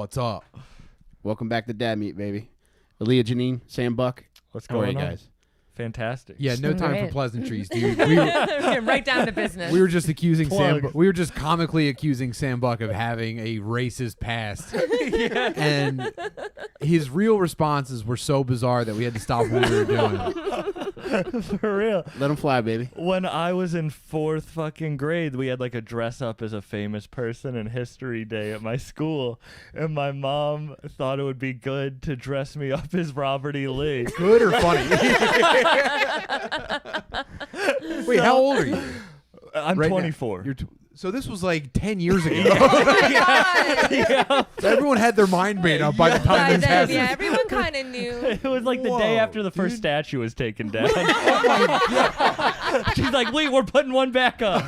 What's up? Welcome back to Dad Meat, baby. Alia Janine, Sam Buck. What's How are going you on? guys? Fantastic. Yeah, no time for Great. pleasantries, dude. Right down to business. We were just accusing Plug. we were just comically accusing Sam Buck of having a racist past. And his real responses were so bizarre that we had to stop what we were doing. For real. Let him fly, baby. When I was in 4th fucking grade, we had like a dress up as a famous person in history day at my school. And my mom thought it would be good to dress me up as Robert E. Lee. Good or funny? Wait, how old are you? I'm Right now? 24. You're so this was like 10 years ago. Yeah. So everyone had their mind made up by the time By this then, happened. yeah, everyone kind of knew. It was like the day Whoa, after the first dude. statue was taken down. She's like, wait, we're putting one back up.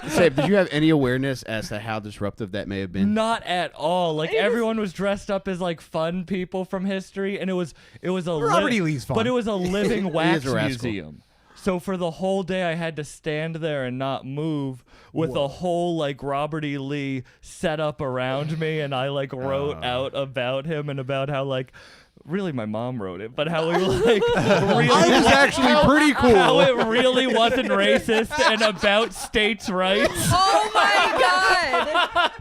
Sam, did you have any awareness as to how disruptive that may have been? Not at all. Like everyone was dressed up as like fun people from history, and it was a Robert E. Lee's fun. but it was a living wax a rascal. museum. So for the whole day, I had to stand there and not move with a whole like Robert E. Lee set up around me, and I like wrote out about him and about how like. Really, my mom wrote it, but how he like really Mine is actually pretty cool. how it really wasn't racist and about states' rights. Oh my God!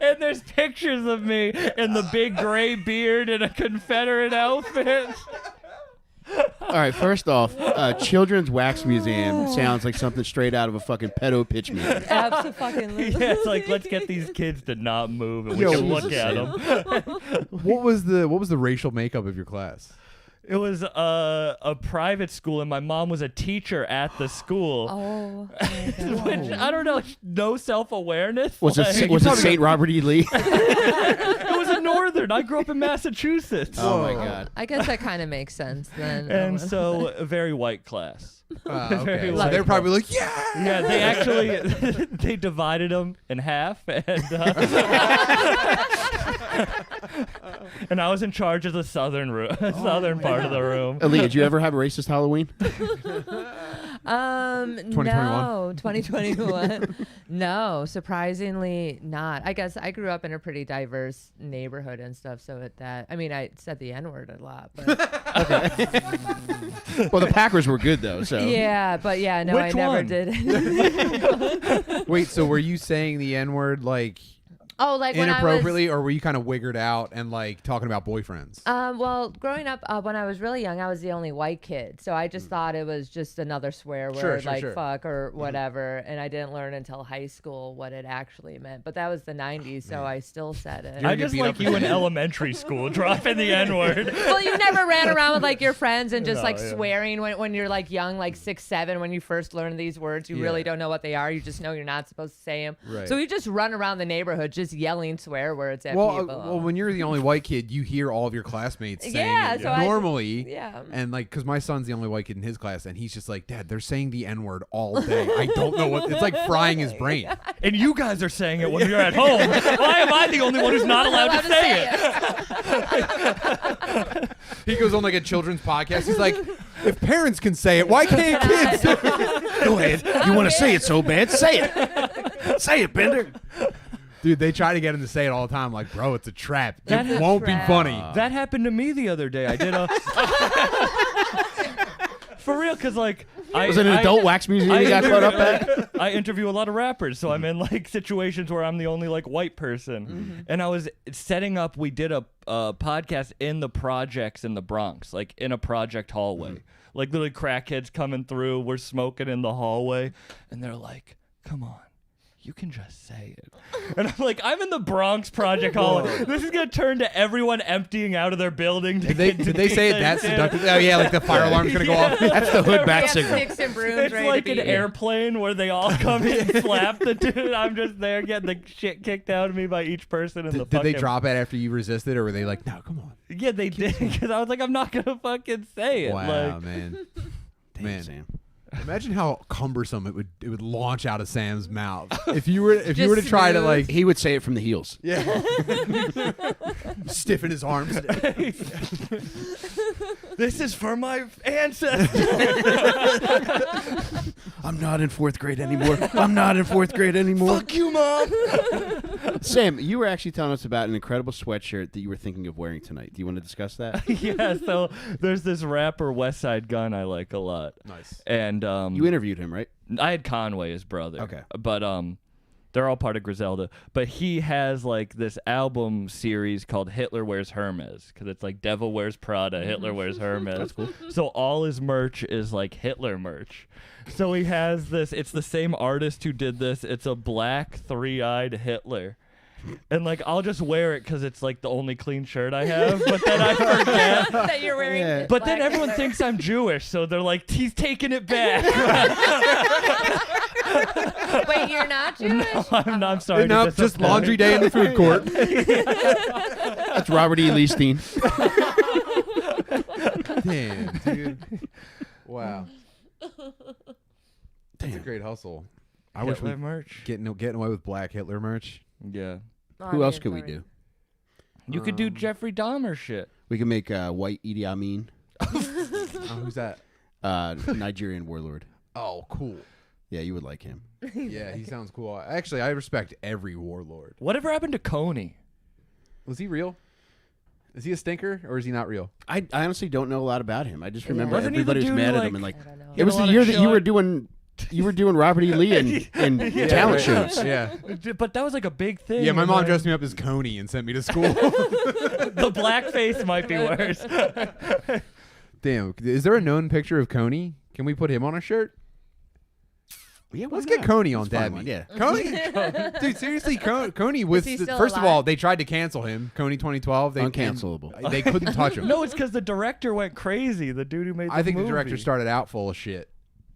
And there's pictures of me in the big gray beard and a Confederate outfit. All right, first off, Children's Wax Museum sounds like something straight out of a fucking pedo pitch meeting. Absolutely. Yeah, it's like, let's get these kids to not move and we Yo, can look Jesus, at Sam. them. What was the racial makeup of your class? It was a private school, and my mom was a teacher at the school. Oh my God. Which, I don't know, no self-awareness. Was like, it St. Robert E. Lee? It was a northern. I grew up in Massachusetts. Oh my God. I guess that kind of makes sense then. And so, a very white class. Okay. Very So white. they're probably like, yeah. Yeah, they actually they divided them in half, and I was in charge of the southern southern part of the room. Aaliyah, did you ever have a racist Halloween? 2021? No, 2021. No, surprisingly not. I guess I grew up in a pretty diverse neighborhood and stuff, so I said the N-word a lot, but Well, the Packers were good, though, so. yeah, no, Which I never one? did. Wait, so were you saying the N-word like Oh, like when I was inappropriately, or were you kind of wiggered out and like talking about boyfriends? well, growing up, when I was really young, I was the only white kid, so I just thought it was just another swear word, Sure. fuck or whatever, and I didn't learn until high school what it actually meant. But that was the 90s, so I still said it. You're I gonna just beat like up you for in that. elementary school, dropping the N-word. Well, you never ran around with like your friends and just No, like yeah. swearing when you're like young, like 6, 7, when you first learn these words. You Yeah. really don't know what they are. You just know you're not supposed to say them. Right. So you just run around the neighborhood just yelling swear words at Well, people. when you're the only white kid, you hear all of your classmates saying Yeah, it so I- normally. yeah. And like, because my son's the only white kid in his class, and he's just like, Dad, they're saying the N-word all day. I don't know what. It's like frying his brain. And you guys are saying it when you're at home. Why am I the only one who's not allowed to say it? He goes on like a children's podcast. He's like, if parents can say it, why can't kids? Go ahead. You want to say it so bad? Say it. Say it, Bender. Dude, they try to get him to say it all the time. I'm like, bro, it's a trap. That It is won't be trap. funny. That happened to me the other day. I did a for real, because like Was it an adult wax museum you got caught up at? I interview a lot of rappers, so I'm in like situations where I'm the only like white person. And I was setting up. We did a podcast in the projects in the Bronx, like in a project hallway. Like literally crackheads coming through. We're smoking in the hallway, and they're like, "Come on." You can just say it. And I'm like, I'm in the Bronx Project Hallway. This is going to turn to everyone emptying out of their building. Did they say it that seductive? Oh, yeah, like the fire alarm's going to go off. That's the hood We bat have signal. sticks and brooms It's ready like to an beat you. airplane where they all come in and slap the dude. I'm just there getting the shit kicked out of me by each person in the Did they fucking... drop it after you resisted, or were they like, no, come on? Yeah, they did. Because I was like, I'm not going to fucking say it. Wow, Like, man. Damn, Man. Sam. Imagine how cumbersome it would launch out of Sam's mouth if you were to Just try to smooth. like He would say it from the heels. stiffen his arms. this is for my ancestors. I'm not in 4th grade anymore. I'm not in 4th grade anymore. Fuck you, Mom. Sam, you were actually telling us about an incredible sweatshirt that you were thinking of wearing tonight. Do you want to discuss that? Yeah, so there's this rapper West Side Gun I like a lot. Nice. And You interviewed him, right? I had Conway, his brother. Okay. But they're all part of Griselda. But he has like this album series called Hitler Wears Hermes, because it's like Devil Wears Prada, Hitler Wears Hermes. That's cool. So all his merch is like Hitler merch. So he has this, it's the same artist who did this. It's a black three-eyed Hitler. And like I'll just wear it because it's like the only clean shirt I have, but then I forget that you're wearing. Yeah. But then black everyone Hitler. thinks I'm Jewish, so they're like, he's taking it back. Wait, you're not Jewish? I'm sorry. No, to just disappoint. laundry day in the food court. That's Robert E. Lee Steen. Damn, dude. Wow. That's a great hustle. I wish we Hitler merch. getting away with black Hitler merch. Yeah. Who else could we do? You could do Jeffrey Dahmer shit. We could make white Idi Amin, Oh, who's that? Nigerian warlord. Oh, cool. Yeah, you would like him. Yeah, he sounds cool. Actually, I respect every warlord. Whatever happened to Coney? Was he real? Is he a stinker or is he not real? I honestly don't know a lot about him. I just remember Wasn't he the everybody was dude mad who, at him and I like don't know. it was a the lot year of that you were shit. doing Robert E. Lee in talent right. shows. Yeah. But that was like a big thing. Yeah, my and mom then- dressed me up as Coney and sent me to school. The blackface might be worse. Damn. Is there a known picture of Coney? Can we put him on a shirt? Yeah, why Let's get not? Coney on That's a fun Dad one, Meat. Yeah. Coney, dude, seriously, Coney was he still first of alive? all, they tried to cancel him. Coney 2012, they Uncancelable. They couldn't touch him. No, it's because the director went crazy. The dude who made the I think movie. the director started out full of shit,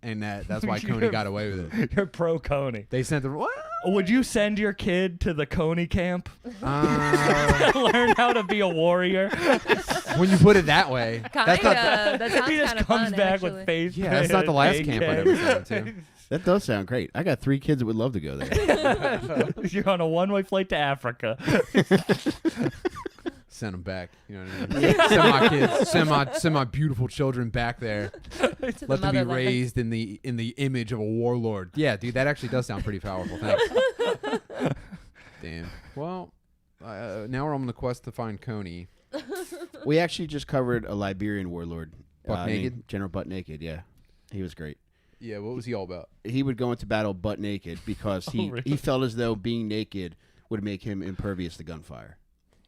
and that's why Coney got away with it. You're pro Coney. They sent the what? Would you send your kid to the Coney camp? Uh, Learn how to be a warrior. when you put it that way, Kinda. that's not. That sounds He just kind of comes fun, back actually. with face. Yeah, that's not the last camp I've ever sent him to. That does sound great. I got 3 kids that would love to go there. You're on a one-way flight to Africa. Send them back. You know what I mean? Send my kids, send my beautiful children back there. To the Let them be motherland. raised in the image of a warlord. Yeah, dude, that actually does sound pretty powerful. Thanks. Damn. Well, now we're on the quest to find Coney. We actually just covered a Liberian warlord. Butt named naked? General Butt Naked, yeah. He was great. Yeah, what was he all about? He would go into battle butt naked because he really? felt as though being naked would make him impervious to gunfire.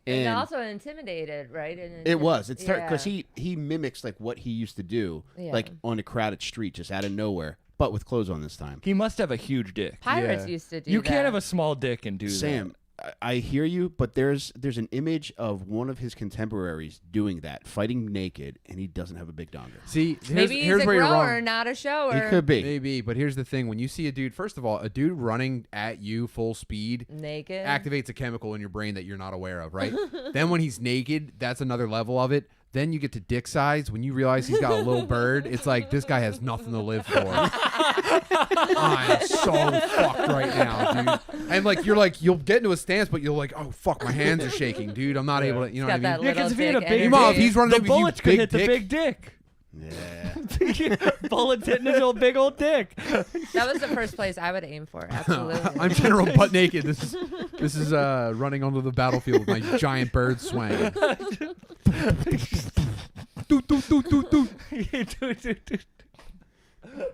And also intimidated, right? it was. It's because yeah. he mimics like what he used to do, Yeah. like on a crowded street, just out of nowhere, but with clothes on this time. He must have a huge dick. Pirates Yeah. used to do You that. can't have a small dick and do Sam, I hear you, but there's an image of one of his contemporaries doing that, fighting naked, and he doesn't have a big donger. See, Maybe he's here's a where you're grower, wrong. not a shower. He could be. Maybe, but here's the thing: when you see a dude, first of all, a dude running at you full speed Naked. activates a chemical in your brain that you're not aware of, right? Then when he's naked, that's another level of it. Then you get to dick size. When you realize he's got a little bird, it's like this guy has nothing to live for. I'm so fucked right now, dude. And you'll get into a stance, but you're like, oh fuck, my hands are shaking, dude. I'm not able to, you know He's what I got mean? Yeah, because if he had a Little big dick Mom, if energy. he's running the up with you, bullets could big hit the dick. big dick. Yeah. Bullets hitting his old big old dick. That was the first place I would aim for. Absolutely. I'm General Butt Naked. This is running onto the battlefield with my giant bird swinging. Doot, doot, doot, doot, doot. Can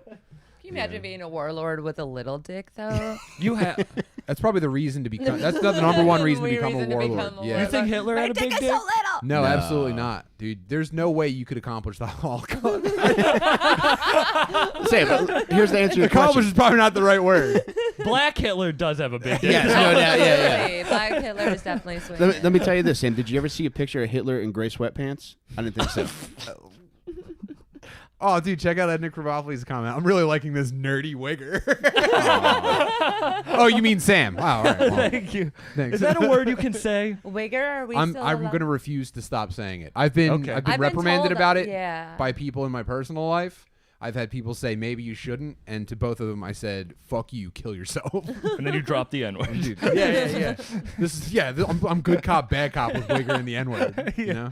you imagine being a warlord with a little dick, though? You have. That's probably the reason to become. That's the number one reason to become a Reason to warlord. become a Yeah. You think Hitler My had a dick big is dick? so little. No, No. absolutely not, dude. There's no way you could accomplish the Holocaust. Sam, here's the answer to your Accomplish question. is probably not the right word. Black Hitler does have a big dick. Yes, no doubt, yeah. Absolutely. Black Hitler is definitely swinging. Let me tell you this, Sam. Did you ever see a picture of Hitler in gray sweatpants? I didn't think so. Oh, dude, check out Edna Krabappel's comment. I'm really liking this nerdy wigger. Oh, you mean Sam? Wow, all right. Well, Thank you. thanks. Is that a word you can say? Wigger? Are we I'm still I'm allowed- going to refuse to stop saying it. I've been Okay. I've been I've been reprimanded told- about it yeah. by people in my personal life. I've had people say maybe you shouldn't, and to both of them I said, "Fuck you, kill yourself." And then you drop the N word. Dude, yeah. This is I'm good cop, bad cop with wigger and the N word. You know,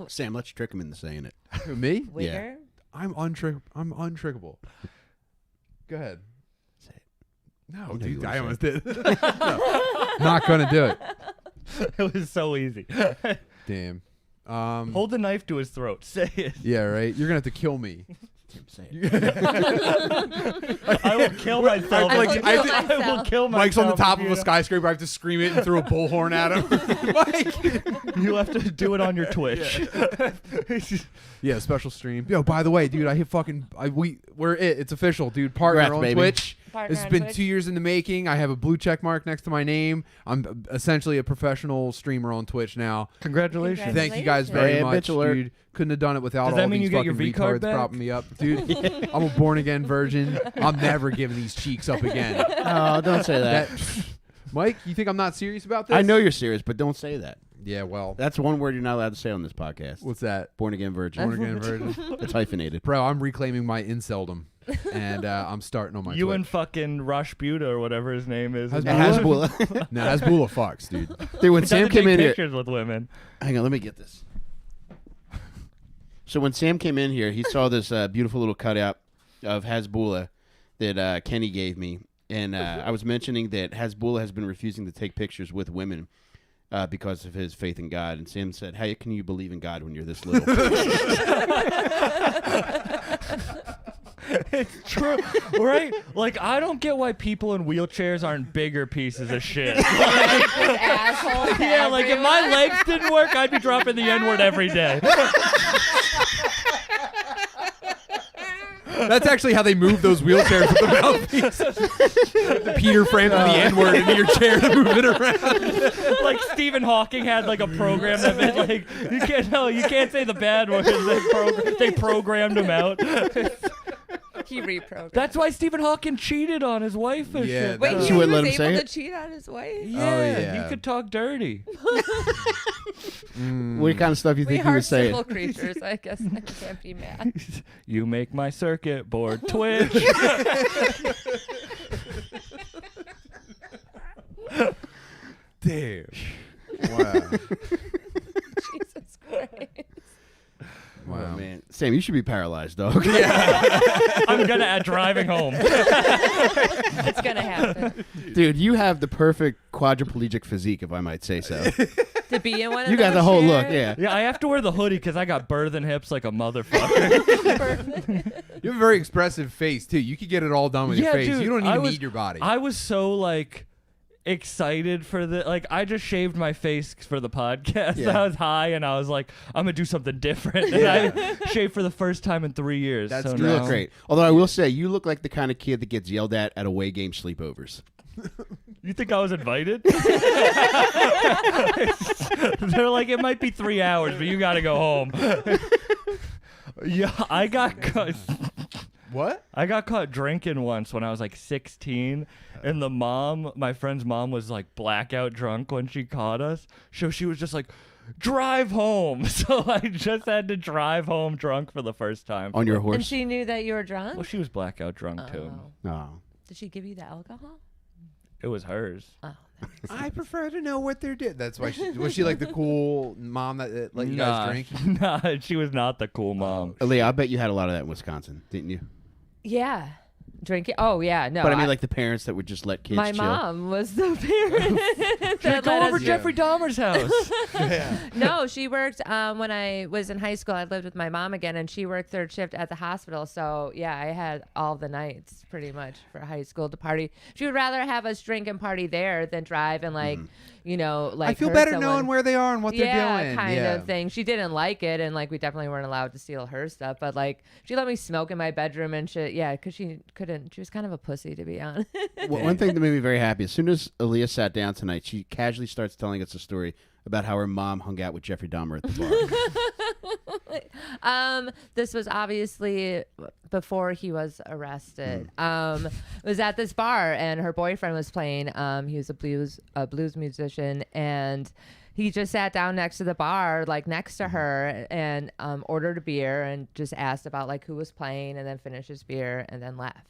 Sam, let's trick him into saying it. Who, me? Wigger? I'm untrickable. Go ahead. Say it. No, You dude, would've I said. almost did. No, not gonna do it. It was so easy. Damn. Hold the knife to his throat. Say it. Yeah, right. You're gonna have to kill me. Tim, say it. I will kill myself. I I think- will kill myself. Mike's on the top if of you a skyscraper. I have to scream it and throw a bullhorn at him. Mike. You have to do it on your Twitch. Yeah, special stream. Yo, by the way, dude, I hit fucking. We're it. It's official, dude. Partner Congrats, on baby. Twitch. Partner It's on been Twitch. 2 years in the making. I have a blue check mark next to my name. I'm essentially a professional streamer on Twitch now. Congratulations. Thank you guys very Hey, much, bitch alert. dude. Couldn't have done it without Does all that mean these you get your fucking V-card retards back? propping me up, dude. I'm a born again virgin. I'm never giving these cheeks up again. Oh, don't say that. Mike, you think I'm not serious about this? I know you're serious, but don't say that. Yeah, well, That's one word you're not allowed to say on this podcast. what's that? Born again virgin. Born again virgin. It's hyphenated. Bro, I'm reclaiming my inceldom, and I'm starting on my. You Twitch. and fucking Rashbuda or whatever his name is. Hasbulla? Hasbulla. No, that's Bula fucks, dude. Dude, when He Sam doesn't came take in here, pictures with women. hang on, let me get this. So when Sam came in here, he saw this beautiful little cutout of Hasbulla that Kenny gave me, and I was mentioning that Hasbulla has been refusing to take pictures with women because of his faith in God. And Sam said, "How can you believe in God when you're this little?" It's true, right? Like, I don't get why people in wheelchairs aren't bigger pieces of shit. Assholes to Yeah, like if my everyone. legs didn't work, I'd be dropping the N-word every day. That's actually how they move those wheelchairs with the mouthpiece. Peter Frampton the N-word into your chair to move it around. Like Stephen Hawking had like a program that meant like you can't say the bad words. They programmed him out. He reprogrammed. That's why Stephen Hawking cheated on his wife and Yeah, shit. Wait, She he wouldn't was let him say able to it? cheat on his wife? Yeah, he could talk dirty. What kind of stuff you We think he are was saying? civil creatures. I guess I can't be mad. You make my circuit board twitch. Damn. Wow. Jesus Christ. Wow. Oh, man. Sam, you should be paralyzed, dog. I'm gonna add driving home. It's going to happen. Dude, you have the perfect quadriplegic physique, if I might say so. To be in one of You got those the whole chairs? look, yeah. Yeah, I have to wear the hoodie because I got birthing hips like a motherfucker. You have a very expressive face too. You could get it all done with your Yeah, face. dude, You don't I even was- need your body. I was so like excited for the I just shaved my face for the podcast. Yeah. I was high and I was like, I'm gonna do something different. And I shaved for the first time in 3 years. That's so You true. look now- great. Although I will say, you look like the kind of kid that gets yelled at away game sleepovers. You think I was invited? They're like, it might be 3 hours, but you gotta go home. Yeah, I got caught. what? I got caught drinking once when I was like 16, and my friend's mom was like blackout drunk when she caught us. So she was just like, drive home. So I just had to drive home drunk for the first time. On your And horse. she knew that you were drunk? Well, she was blackout drunk too. Oh. Oh. Did she give you the alcohol? It was hers. Oh. I prefer to know what they're doing. That's why was she like the cool mom that let you guys drink? Nah, she was not the cool mom. Aaliyah, I bet you had a lot of that in Wisconsin, didn't you? Yeah. Drinking? Oh, yeah. No. But I mean, like the parents that would just let kids my chill. mom was the parent. that Go let over us- Jeffrey Dahmer's house. No, she worked when I was in high school. I lived with my mom again, and she worked third shift at the hospital. So yeah, I had all the nights pretty much for high school to party. She would rather have us drink and party there than drive and like I feel hurt better someone. knowing where they are and what they're doing. kind of thing. She didn't like it, and like we definitely weren't allowed to steal her stuff. But like she let me smoke in my bedroom and shit. Yeah, because she couldn't. She was kind of a pussy, to be honest. Well, one thing that made me very happy, as soon as Aaliyah sat down tonight, she casually starts telling us a story about how her mom hung out with Jeffrey Dahmer at the bar. This was obviously before he was arrested. It was at this bar, and her boyfriend was playing. He was a blues musician, and he just sat down next to the bar, like next to her, and ordered a beer and just asked about like who was playing, and then finished his beer and then left.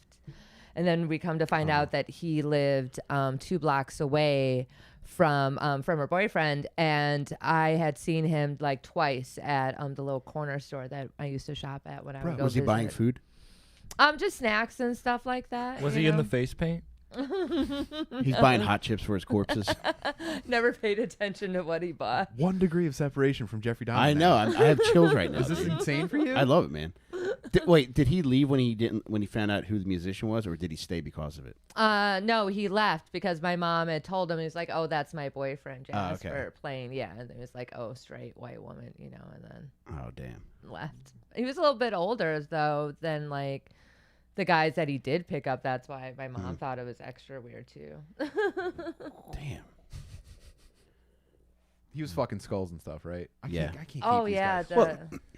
And then we come to find out that he lived 2 blocks away from her boyfriend, and I had seen him like twice at the little corner store that I used to shop at when I would go Was he buying visit. food? Just snacks and stuff like that. Was you he in know? the face paint? He's buying hot chips for his corpses. Never paid attention to what he bought. 1 degree of separation from Jeffrey Dahmer. I know. I have chills right now. Is this insane for you? I love it, man. Did he leave when he found out who the musician was, or did he stay because of it? No, he left because my mom had told him. He was like, "Oh, that's my boyfriend, Jasper, okay. playing." Yeah, and it was like, "Oh, straight white woman," and then Oh, damn. left. He was a little bit older though than like the guys that he did pick up. That's why my mom thought it was extra weird too. Damn. He was fucking skulls and stuff, right? I Yeah. can't keep Oh these yeah, guys. Well,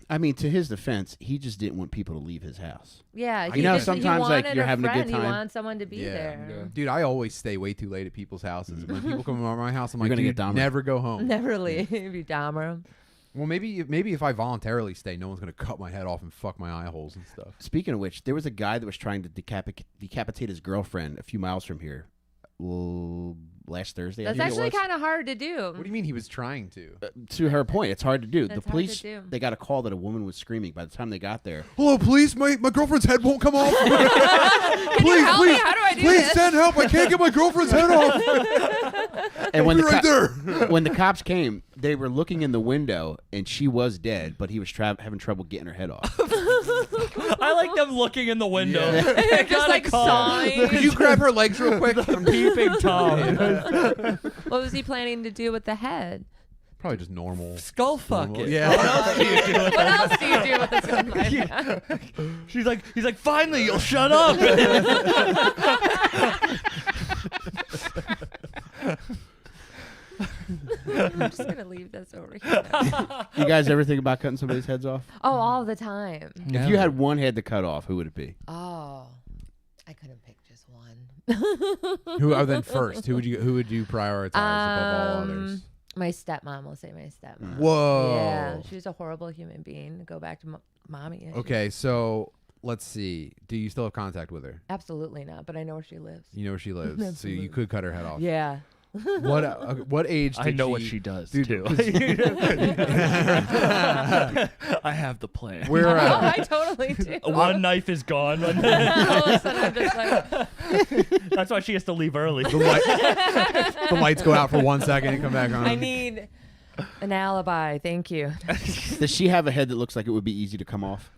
I mean, to his defense, he just didn't want people to leave his house. yeah. You know, sometimes, like, wanted you're having a good friend. He time. wanted someone to be Yeah. there. Dude, I always stay way too late at people's houses. When people come over my house, I'm You're like, gonna dude, get Dahmer. never go home. Never leave. You Dahmer. Well, maybe if I voluntarily stay, no one's gonna cut my head off and fuck my eye holes and stuff. Speaking of which, there was a guy that was trying to decapitate his girlfriend a few miles from here. Last Thursday. I That's think it actually was. kind of hard to do. What do you mean he was trying to? To her point, it's hard to do. That's The hard to police, do. they got a call that a woman was screaming. By the time they got there, Hello, police. My girlfriend's head won't come off. Can you help me? How do I do please this? send help. I can't get my girlfriend's head off. and when Be the right there. when the cops came, they were looking in the window, and she was dead, but he was having trouble getting her head off. I like them looking in the window. Yeah. I Just got a like call. sawing. Could you grab her legs real quick? The peeping Tom. What was he planning to do with the head? Probably just normal. Skull fuck it. Yeah. What else do you do with What else do you do with this gun like that? He's like, finally, you'll shut up. I'm just gonna leave this over here. You guys ever think about cutting somebody's heads off? Oh, all the time. If you had one head to cut off, who would it be? Oh, I couldn't pick just one. Who other than first? Who would you prioritize above all others? My stepmom. Will say my stepmom. Whoa. Yeah, she was a horrible human being. Go back to mommy. issues. Okay, so let's see. Do you still have contact with her? Absolutely not. But I know where she lives. You know where she lives, so Absolutely. you could cut her head off. Yeah. What age? Did I know what she does Dude, too. I have the plan. Where? Oh, I totally do. One knife is gone. All of a sudden, I'm just like, That's why she has to leave early. the lights go out for 1 second and come back on. I need an alibi. Thank you. Does she have a head that looks like it would be easy to come off?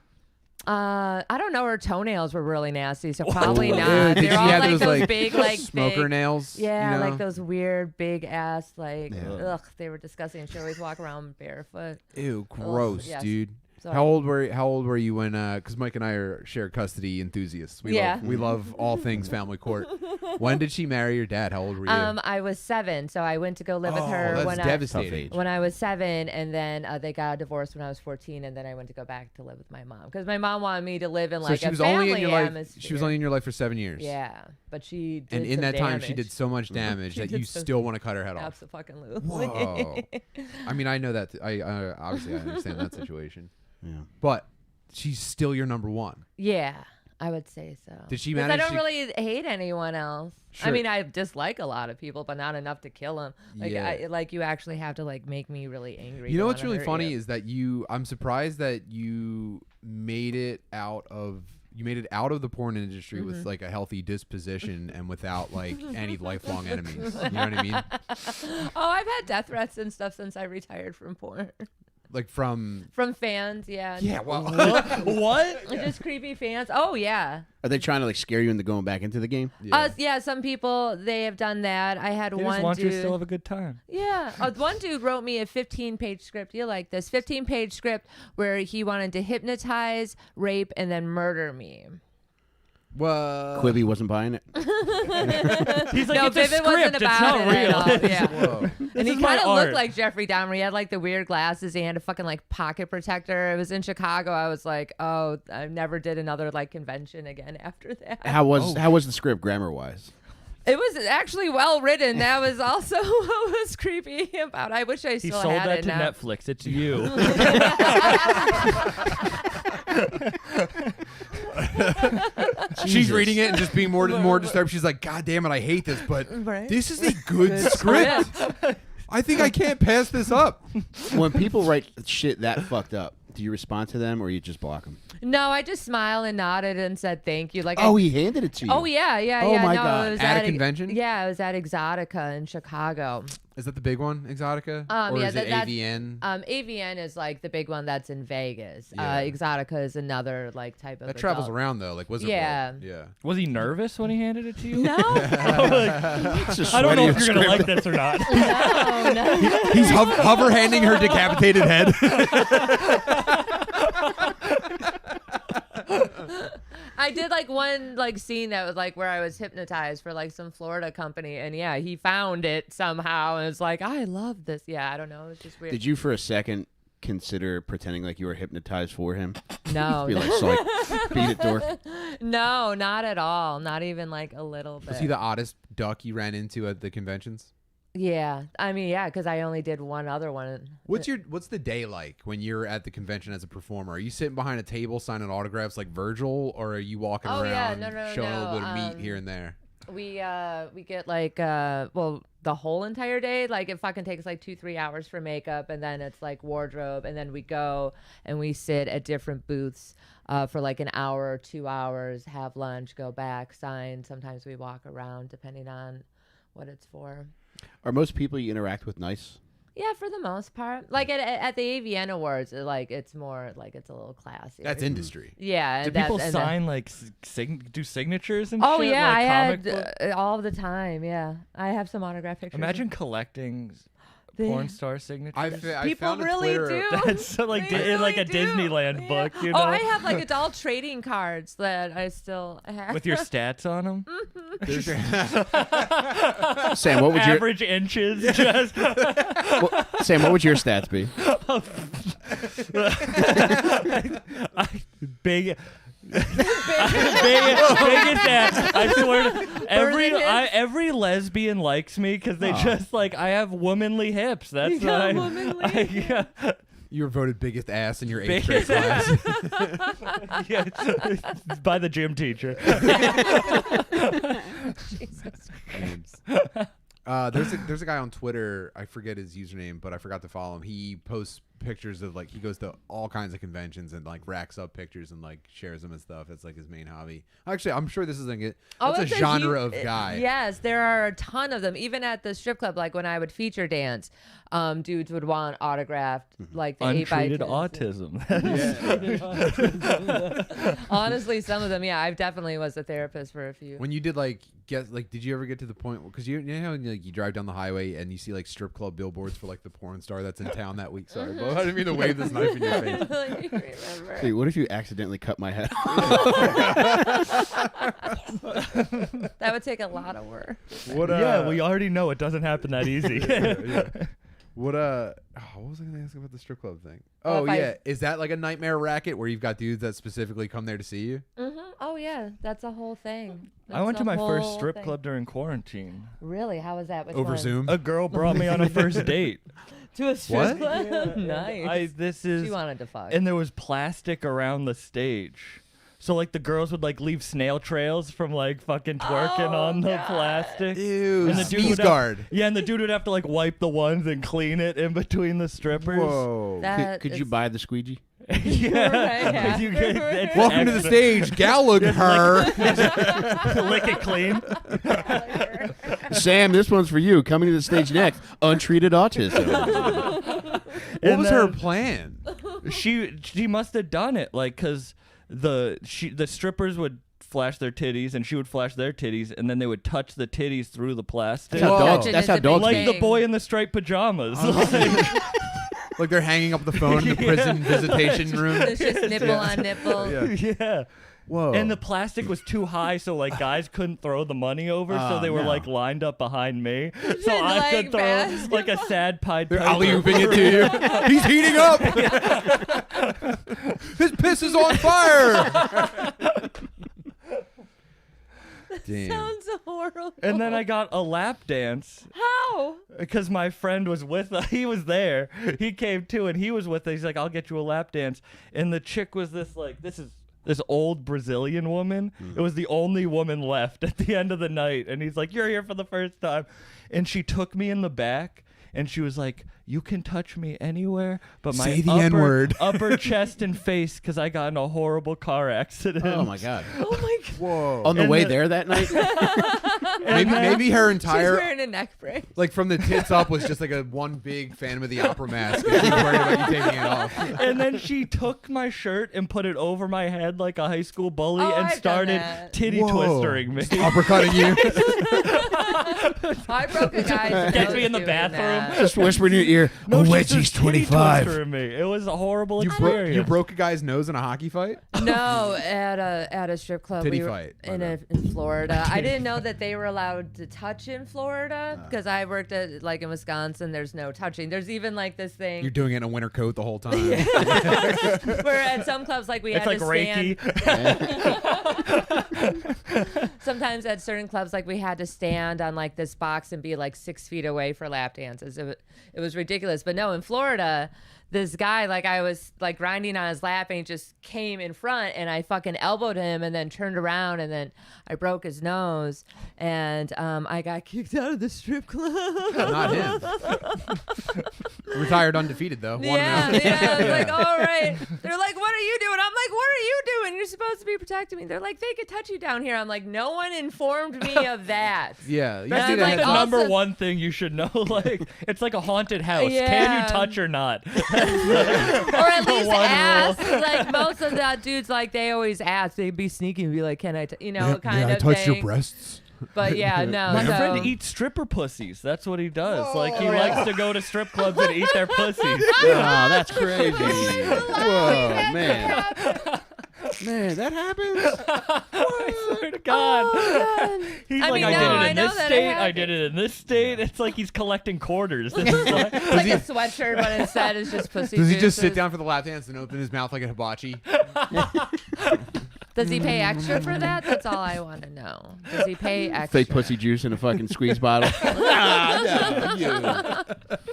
I don't know. Her toennails were really nasty, so probably Ew. not. Did They're she all have like those, like, big, like smoker big, nails. Yeah, you know? like those weird big ass, like Yeah. ugh, they were disgusting. She always walk around barefoot. Ew, gross, yes. dude. So How old were you when? Because Mike and I are shared custody enthusiasts. Yeah. We love all things family court. When did she marry your dad? How old were you? I was 7, so I went to go live with her that's when devastating. Tough age. I was 7, and then they got a divorce when I was 14, and then I went to go back to live with my mom because my mom wanted me to live in like so she a was family only in your life. atmosphere. She was only in your life for 7 years. Yeah, but she did And in some that time, she damage. did so much damage She that did you so- still want to cut her head off. Absolutely. Whoa. I mean, I know that. I obviously I understand that situation, Yeah. but she's still your number one. Yeah, I would say so. Did she 'Cause manage I don't to- really hate anyone else. Sure. I mean, I dislike a lot of people, but not enough to kill them. Like, Yeah. like you actually have to like make me really angry. You know to what's wanna really hurt funny you. is that I'm surprised that you made it out of the porn industry Mm-hmm. with like a healthy disposition and without like any lifelong enemies. You know what I mean? Oh, I've had death threats and stuff since I retired from porn. Like from Fans, yeah. well, What? Just creepy fans. Oh yeah. Are they trying to like scare you into going back into the game? Yeah, some people they have done that. I had They one just want you dude. to still have a good time. Yeah. One dude wrote me a 15-page script. You like this 15-page script where he wanted to hypnotize, rape, and then murder me. well, Quibi wasn't buying it. He's like, No, it's a Vivian wasn't script. It's about not it real. at all. Yeah. Whoa. And he is my kind of art. looked like Jeffrey Dahmer. He had like the weird glasses. He had a fucking like pocket protector. It was in Chicago. I was like, oh, I never did another like convention again after that. How was the script grammar wise? It was actually well written. That was also what was creepy about. I wish I He still sold had that it to now. Netflix. It's you. She's reading it and just being more disturbed. She's like, God damn it, I hate this, but Right. this is a good script. I think I can't pass this up. When people write shit that fucked up, Do you respond to them or you just block them? No, I just smiled and nodded and said thank you. Like, He handed it to you. oh yeah. Oh, my no, God. It was At a convention? Yeah, it was at Exotica in Chicago. Is that the big one, Exotica? Or Yeah, is it that's- AVN? AVN is like the big one that's in Vegas. Yeah. Exotica is another like type of. That travels adult. around though, like Wizard Yeah. World. Yeah. Was he nervous when he handed it to you? No, I don't know if you're gonna like this or not. no. He's hover handing her decapitated head. I did like one like scene that was like where I was hypnotized for like some Florida company, and yeah, he found it somehow, and it's like I love this. Yeah, I don't know, it's just weird. Did you for a second consider pretending like you were hypnotized for him? No, Be like, psych, beat it, dork. no, not at all. Not even like a little bit. Was he the oddest duck you ran into at the conventions? Yeah, I mean, yeah, because I only did one other one. What's the day like when you're at the convention as a performer? Are you sitting behind a table signing autographs like Virgil, or are you walking Oh, yeah, around no, showing a little bit of meat here and there? We get like well, the whole entire day, like it fucking takes like 2-3 hours for makeup, and then it's like wardrobe, and then we go and we sit at different booths for like an hour or 2 hours, have lunch, go back, sign. Sometimes we walk around depending on what it's for. Are most people you interact with nice? Yeah, for the most part. Like at the AVN Awards, it's more like it's a little classy. That's industry. Yeah. Do people sign like do signatures and Oh shit? yeah, like I comic had book? all the time. Yeah, I have some autograph pictures. Imagine collecting porn star signatures. I People found a really Twitter- do. That's so like They in like a really do. Disneyland Yeah. book, you know, Oh, I have like adult trading cards that I still have. with your stats on them. Sam, what would your Average inches, just Sam? What would your stats be? big. biggest ass. I swear to every lesbian likes me because they just like I have womanly hips. That's You got why womanly? yeah. You were voted biggest ass in your 8th Biggest- grade class. Yeah, by the gym teacher. Jesus. There's a guy on Twitter, I forget his username, but I forgot to follow him. He posts pictures of like he goes to all kinds of conventions and like racks up pictures and like shares them and stuff. It's like his main hobby. Actually, I'm sure this isn't it. That's a genre of guy. Yes, there are a ton of them. Even at the strip club, like when I would feature dance, dudes would want autographed like the Untreated 8x10s. autism. Honestly, some of them, yeah. I definitely was a therapist for a few. When you did did you ever get to the point because you know how like you drive down the highway and you see like strip club billboards for like the porn star that's in town that week? Sorry, but I didn't mean to wave this knife in your face. Like, remember. Hey, what if you accidentally cut my head? That would take a lot of work. What? Yeah, we already know it doesn't happen that easy. Yeah. What what was I gonna ask about the strip club thing? Well, Oh if I- yeah, is that like a nightmare racket where you've got dudes that specifically come there to see you? Oh yeah, that's a whole thing. I went to That's my a first whole strip thing. club during quarantine. Really? How was that? Which Over one? Zoom? A girl brought me on a first date. To a strip What? club? Nice. She She wanted to fuck. and there was plastic around the stage. So like the girls would like leave snail trails from like fucking twerking Oh, on the God. plastic. Ew, And the dude sneeze would guard. Yeah, and the dude would have to like wipe the ones and clean it in between the strippers. Whoa. That Could you is- buy the squeegee? Yeah. Right, yeah. You get- it's Welcome to the extra. stage, Gallagher. Lick it clean. Sam, this one's for you. Coming to the stage next, untreated autism. What And was her then- plan? She must have done it like because the strippers would flash their titties and she would flash their titties and then they would touch the titties through the plastic. That's how Whoa. dogs. Touching That's is how a big dogs. Like thing. the boy in the striped pajamas. Like they're hanging up the phone in the prison visitation room. It's just nipple on nipple. Yeah. Whoa. And the plastic was too high, so like guys couldn't throw the money over, so Oh, they were no. like lined up behind me, so I Like could throw basketball. like a sad Pied They're Piper. alley-ooping it to you. He's heating up. His piss is on fire. Damn. Sounds horrible. And then I got a lap dance How? because my friend was with us. He was there. He came too, and he was with us. He's like, "I'll get you a lap dance." And the chick was this old Brazilian woman. It was the only woman left at the end of the night. And he's like, "You're here for the first time." And she took me in the back and she was like, "You can touch me anywhere, but my Say the N-word." upper chest and face, because I got in a horrible car accident." Oh my god. Oh my god. Whoa. On the And way the- there that night. Maybe her She's entire wearing a neck brace. like from the tits up was just like a one big Phantom of the Opera mask. And she was worried about you taking it off. And then she took my shirt and put it over my head like a high school bully Oh, and I've done started that. titty Whoa. twistering me. Uppercutting you. I broke a guy's Gets nose me in the doing bathroom. that. Just whisper in your ear. No, Oh she wait, just she's titty 25. twistering me. It was a horrible You, experience. you broke a guy's nose in a hockey fight? No, at a strip club. Titty we were fight, my in Florida. I didn't know that they were allowed to touch in Florida because I worked at like in Wisconsin. There's no touching. There's even like this thing You're doing it in a winter coat the whole time. where at some clubs like we It's had like to stand. Reiki. Sometimes at certain clubs like we had to stand on like this box and be like 6 feet away for lap dances. It was ridiculous. But no, in Florida, this guy, like I was like grinding on his lap and he just came in front and I fucking elbowed him and then turned around and then I broke his nose and I got kicked out of the strip club. Not him. Retired undefeated though. Yeah, 1-0. yeah. I was like, all right. They're like, what are you doing? I'm like, what are you doing? You're supposed to be protecting me. They're like, they could touch you down here. I'm like, no one informed me of that. Yeah. You That's see I'm that like like, the headline. number also- one thing you should know. Like, it's like a haunted house. Can Yeah. you touch or not? Or at least one ask. Like most of that dudes, like they always ask. They'd be sneaky and be like, "Can I?" Kind I of touch thing. your breasts? But yeah, no. My so, friend eats stripper pussies. That's what he does. Like, he likes to go to strip clubs and eat their pussies. Oh, that's crazy. Whoa, man. Man, that happens. I swear to God. Oh, God. He's I like, mean, I no, did it I in know this that it state. I happened. did it in this state. It's like he's collecting quarters. This is like, It's like a sweatshirt, but instead it's just pussy. Does he just sit juices. down for the lap dance and open his mouth like a hibachi? Does he pay extra for that? That's all I want to know. Does he pay extra? Fake pussy juice in a fucking squeeze bottle.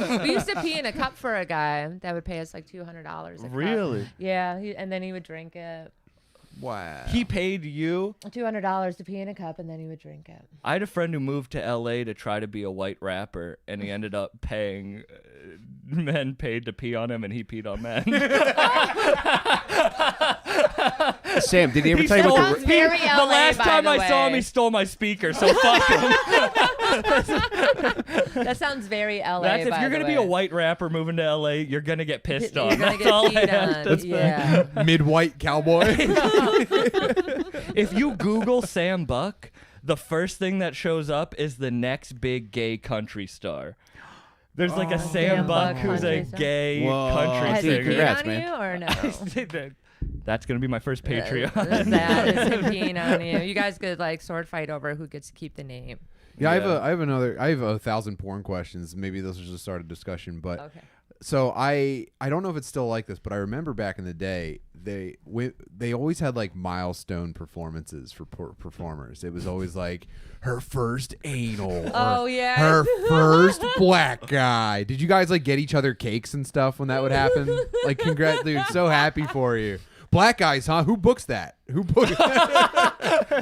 We used to pee in a cup for a guy that would pay us like $200 a cup. really? Yeah, and then he would drink it. Wow. He paid you? $200 to pee in a cup, and then he would drink it. I had a friend who moved to LA to try to be a white rapper, and he ended up paying men paid to pee on him, and he peed on men. Sam, did he ever He tell you stole- what Sounds very the LA, last by time the I saw him, way. he stole my speaker, so fuck him. That sounds very LA. That's if by you're the gonna be a way. white rapper moving to LA, you're gonna get pissed You're on. gonna That's get all I peed have on. to say. Yeah. Mid-white cowboy. If you Google Sam Buck, the first thing that shows up is the next big gay country star. There's like a Sam Sam Buck Buck who's a country star? gay Whoa. country Has he Dude, singer. peed congrats, on man. you or no? That's gonna be my first Patreon. That is him peeing on you. You guys could like sword fight over who gets to keep the name. Yeah, Yeah. I have 1,000 porn questions. Maybe this will just start a discussion, but Okay. so I don't know if it's still like this, but I remember back in the day they always had like milestone performances for performers. It was always like her first anal. or Oh, yeah. her first black guy. Did you guys like get each other cakes and stuff when that would happen? Like, congrats, dude! So happy for you. Black guys, huh? Who books that? Who booked?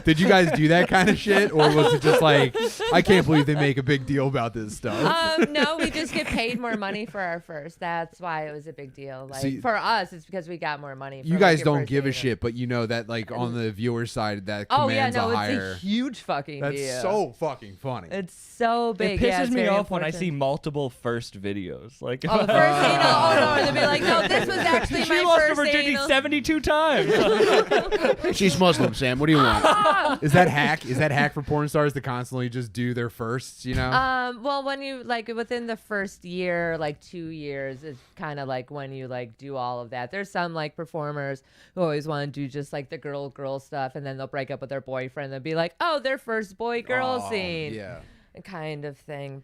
Did you guys do that kind of shit, or was it just like, I can't believe they make a big deal about this stuff? No, we just get paid more money for our first. That's why it was a big deal. Like See- for us, it's because we got more money. For, You like, guys your don't first give a anal. shit, but you know that like on the viewer side, that Oh yeah, commands no, a it's higher. a huge fucking That's deal. so fucking funny. It's so It big. pisses yeah, it's me very off when I important. see multiple first videos. Like, Oh, the first anal. Oh no, they'd be like, no, this was actually she my lost her first virginity anal. 72 times. She's Muslim, Sam. What do you want? Is that hack? Is that hack for porn stars to constantly just do their firsts? You know. Well, when you like within the first year, like 2 years, is kind of like when you like do all of that. There's some like performers who always want to do just like the girl stuff, and then they'll break up with their boyfriend and be like, oh, their first boy girl Oh, scene, Yeah. kind of thing.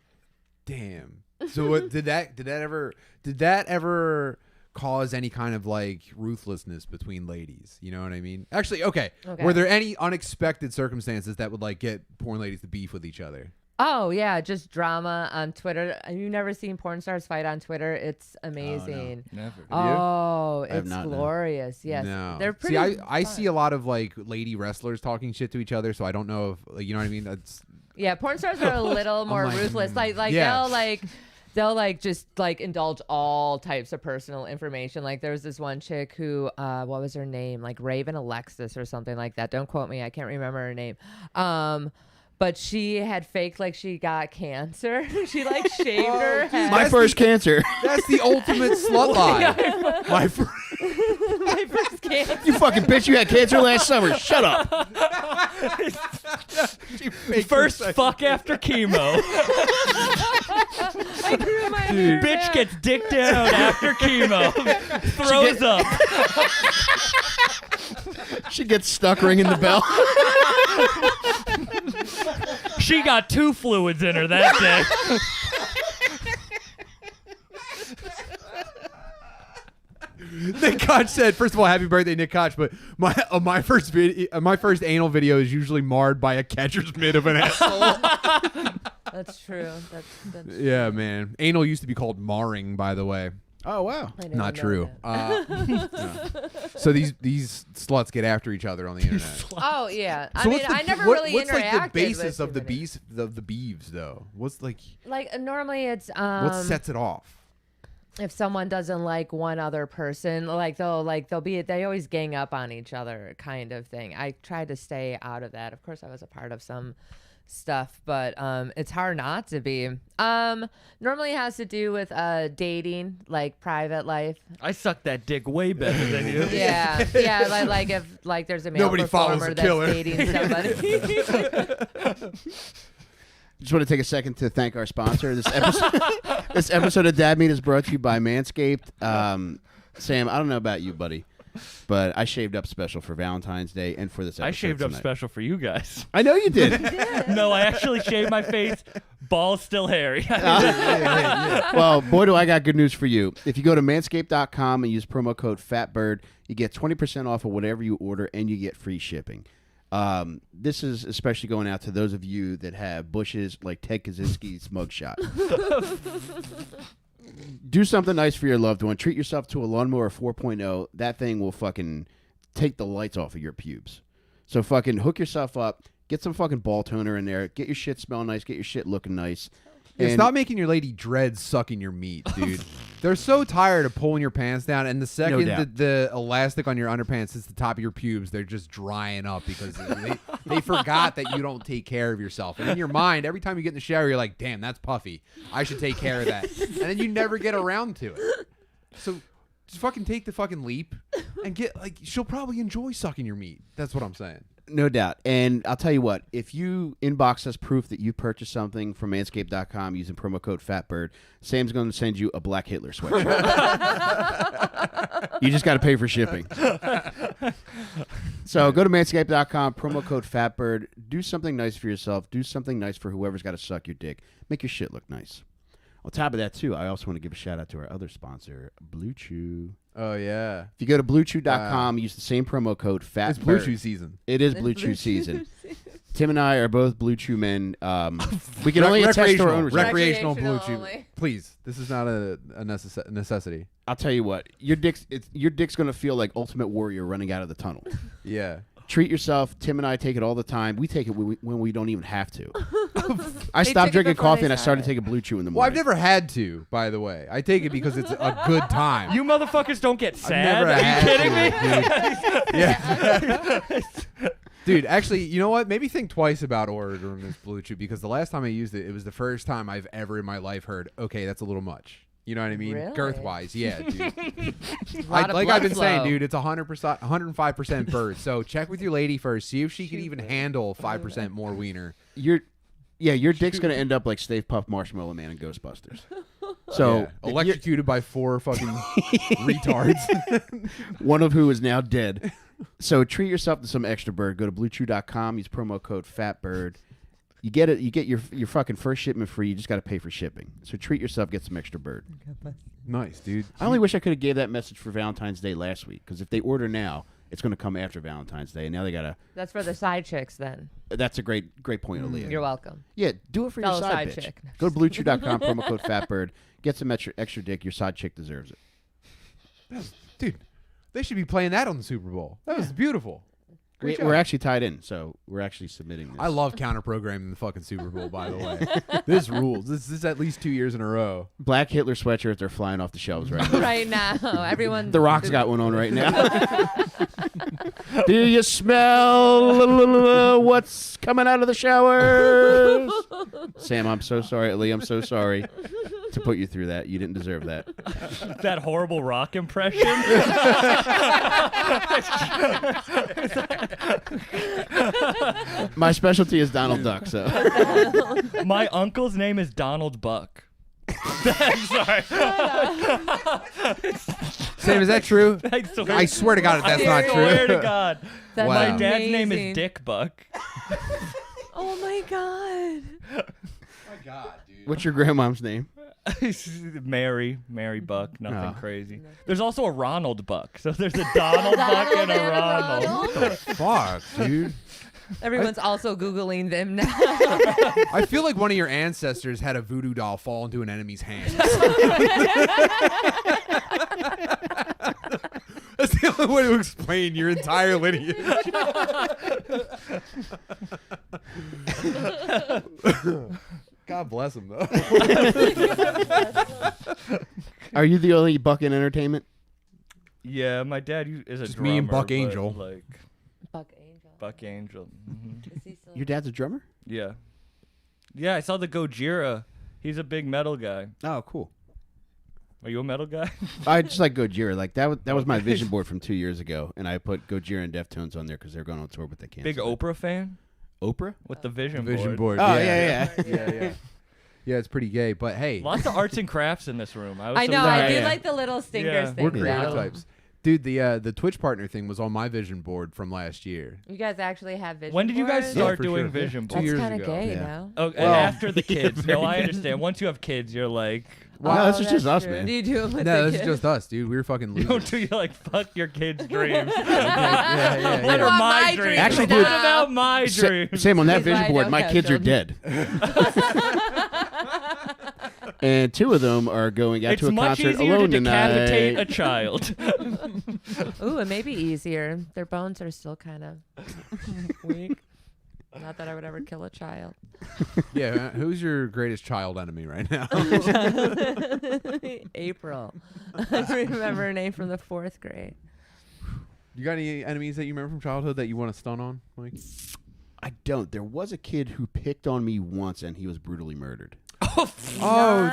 Damn. So what did that ever cause any kind of like ruthlessness between ladies? You know what I mean? Actually, okay. Okay. Were there any unexpected circumstances that would like get porn ladies to beef with each other? Oh yeah, just drama on Twitter. You've never seen porn stars fight on Twitter? It's amazing. Never. Oh, I have it's not, no. glorious. Yes, No. they're pretty. See, I fun. see a lot of like lady wrestlers talking shit to each other, so I don't know if like, you know what I mean. That's Yeah, porn stars are a little more like, ruthless. Like yeah. they'll like they'll like just like indulge all types of personal information. Like there was this one chick who, what was her name? Like Raven Alexis or something like that. Don't quote me. I can't remember her name. But she had faked like she got cancer. She like shaved her head. My first cancer. That's the ultimate slut lie. My first. My first cancer. You fucking bitch, you had cancer last summer. Shut up. First fuck after chemo. I grew my hair Bitch back. gets dick down after chemo. Throws up. She gets stuck ringing the bell. She got 2 fluids in her that day. Nick Koch said, first of all, happy birthday, Nick Koch. But my first anal video is usually marred by a catcher's mitt of an asshole. That's true. That's Yeah, man. Anal used to be called marring, by the way. Oh, wow. I didn't Not know true. that. So these sluts get after each other on the internet. Oh yeah. So I mean, what's the- I never what- really what's interacted like the basis with of the too many. beeves though? What's like Like normally it's what sets it off? if someone doesn't like one other person, they always gang up on each other kind of thing. I tried to stay out of that. Of course I was a part of some stuff, but it's hard not to be. Normally it has to do with dating, like private life. I suck that dick way better than you. Yeah. Yeah, like if like there's a male Nobody follows performer a that's killer. dating somebody. Just want to take a second to thank our sponsor. This episode of Dad Meat is brought to you by Manscaped. Sam, I don't know about you, buddy, but I shaved up special for Valentine's Day and for this episode I shaved up tonight. special for you guys. I know you did. No, I actually shaved my face. Balls still hairy. Well, boy, do I got good news for you. If you go to manscaped.com and use promo code FATBIRD, you get 20% off of whatever you order, and you get free shipping. This is especially going out to those of you that have bushes like Ted Kaczynski's mugshot. Do something nice for your loved one. Treat yourself to a lawnmower 4.0. That thing will fucking take the lights off of your pubes. So fucking hook yourself up. Get some fucking ball toner in there. Get your shit smelling nice. Get your shit looking nice. Yeah, And- stop making your lady dread sucking your meat, dude. They're so tired of pulling your pants down, and the second doubt. the elastic on your underpants hits the top of your pubes, they're just drying up because they forgot that you don't take care of yourself. And in your mind, every time you get in the shower, you're like, damn, that's puffy. I should take care of that. And then you never get around to it. So just fucking take the fucking leap and get, like, she'll probably enjoy sucking your meat. That's what I'm saying. No doubt. And I'll tell you what, if you inbox us proof that you purchased something from manscaped.com using promo code FATBIRD, Sam's going to send you a Black Hitler sweatshirt. You just got to pay for shipping. So go to manscaped.com, promo code FATBIRD. Do something nice for yourself. Do something nice for whoever's got to suck your dick. Make your shit look nice. On top of that, too, I also want to give a shout out to our other sponsor, Blue Chew. Oh, yeah. If you go to bluechew.com, use the same promo code FATBIRD. It's Blue Chew season. It is Blue Chew season. Tim and I are both Blue Chew men. We can only attest to our own results. recreational Blue Recreational Chew. only. Please, this is not a necessity. I'll tell you what, your dick's going to feel like Ultimate Warrior running out of the tunnel. Yeah. Treat yourself. Tim and I take it all the time. We take it when we don't even have to. I They stopped took it drinking before they coffee and I started started. taking Blue Chew in the Well, morning. I've never had to, by the way. I take it because it's a good time. You motherfuckers don't get sad. never Are you had kidding me? Yeah. Dude, actually, you know what? Maybe think twice about ordering this Blue Chew because the last time I used it, it was the first time I've ever in my life heard, okay, that's a little much. You know what I mean? Really? Girth-wise, yeah, dude. Lot of like blood I've been saying, flow. dude, it's 100%, 105% birth. So check with your lady first. See if she can even handle 5% more wiener. Your dick's going to end up like Stay Puft Marshmallow Man in Ghostbusters. So Yeah. Electrocuted by 4 fucking retards. one of who is now dead. So treat yourself to some extra bird. Go to bluechew.com. Use promo code FATBIRD. You get it. You get your fucking first shipment free. You just got to pay for shipping. So treat yourself. Get some extra bird. Nice, dude. I only wish I could have gave that message for Valentine's Day last week. Because if they order now, it's going to come after Valentine's Day. And now they gotta. That's for the side chicks then. That's a great point, Aaliyah. You're welcome. Yeah, do it for Fellow your side side bitch. chick. Go to bluechew.com. Promo code FATBIRD. Get some extra dick. Your side chick deserves it. Dude, they should be playing that on the Super Bowl. That was beautiful. Great job. We're actually tied in, so we're actually submitting this. I love counter programming the fucking Super Bowl. By the way, this rules. This is at least 2 years in a row. Black Hitler sweatshirts are flying off the shelves right now. Right now, everyone. The Rock's got one on right now. Do you smell what's coming out of the showers? Sam, I'm so sorry. Lee, I'm so sorry to put you through that. You didn't deserve that. That horrible Rock impression. My specialty is Donald Duck, so. My uncle's name is Donald Buck. Sorry. Sam, is that true? I swear to God, if that's not I swear true. to God. That's Wow. My dad's name amazing. is Dick Buck. Oh my God. Oh my God, dude. What's your grandmom's name? Mary Buck, nothing Oh. crazy. There's also a Ronald Buck, so there's a Donald Buck and a Ronald. Fuck, dude. Everyone's also Googling them now. I feel like one of your ancestors had a voodoo doll fall into an enemy's hands. That's the only way to explain your entire lineage. God bless him, though. Are you the only Buck in entertainment? Yeah, my dad is a Just drummer. me and Buck but, Angel. Like Buck Angel. Buck Angel. Is he still? Your dad's a drummer? Yeah. Yeah, I saw the Gojira. He's a big metal guy. Oh, cool. Are you a metal guy? I just like Gojira. Like that was my vision board from 2 years ago, and I put Gojira and Deftones on there because they're going on tour, but they can't. Big Oprah fan Oprah? with the vision, Vision board. Oh yeah. Yeah, it's pretty gay, but hey, Lots of arts and crafts in this room. I know. Right, I do yeah. like the little stinkers Yeah. thing. we're creative though. types. Dude, the Twitch partner thing was on my vision board from last year. You guys actually have vision. When did you guys boards? start for doing sure. vision Yeah. boards? 2 years That's kind of ago. gay, Yeah. no? Oh, and Well, after the kids. No, I understand. Once you have kids, you're like, Wow, this is that's just us, true. man. Do you do it with No, the this is kids? just us, dude. We were fucking you losers. don't do you like fuck your kids' dreams. yeah, What I are want my my dreams? dreams Actually, What dude- about my dreams? Sam, on that He's vision wide board, open, my kids are children. dead. And 2 of them are going out It's to a much concert easier alone to decapitate a tonight. child. Ooh, it may be easier. Their bones are still kind of weak. Not that I would ever kill a child. Yeah, who's your greatest child enemy right now? April. I remember her name from the 4th grade. You got any enemies that you remember from childhood that you want to stun on, Mike? I don't. There was a kid who picked on me once, and he was brutally murdered. Oh,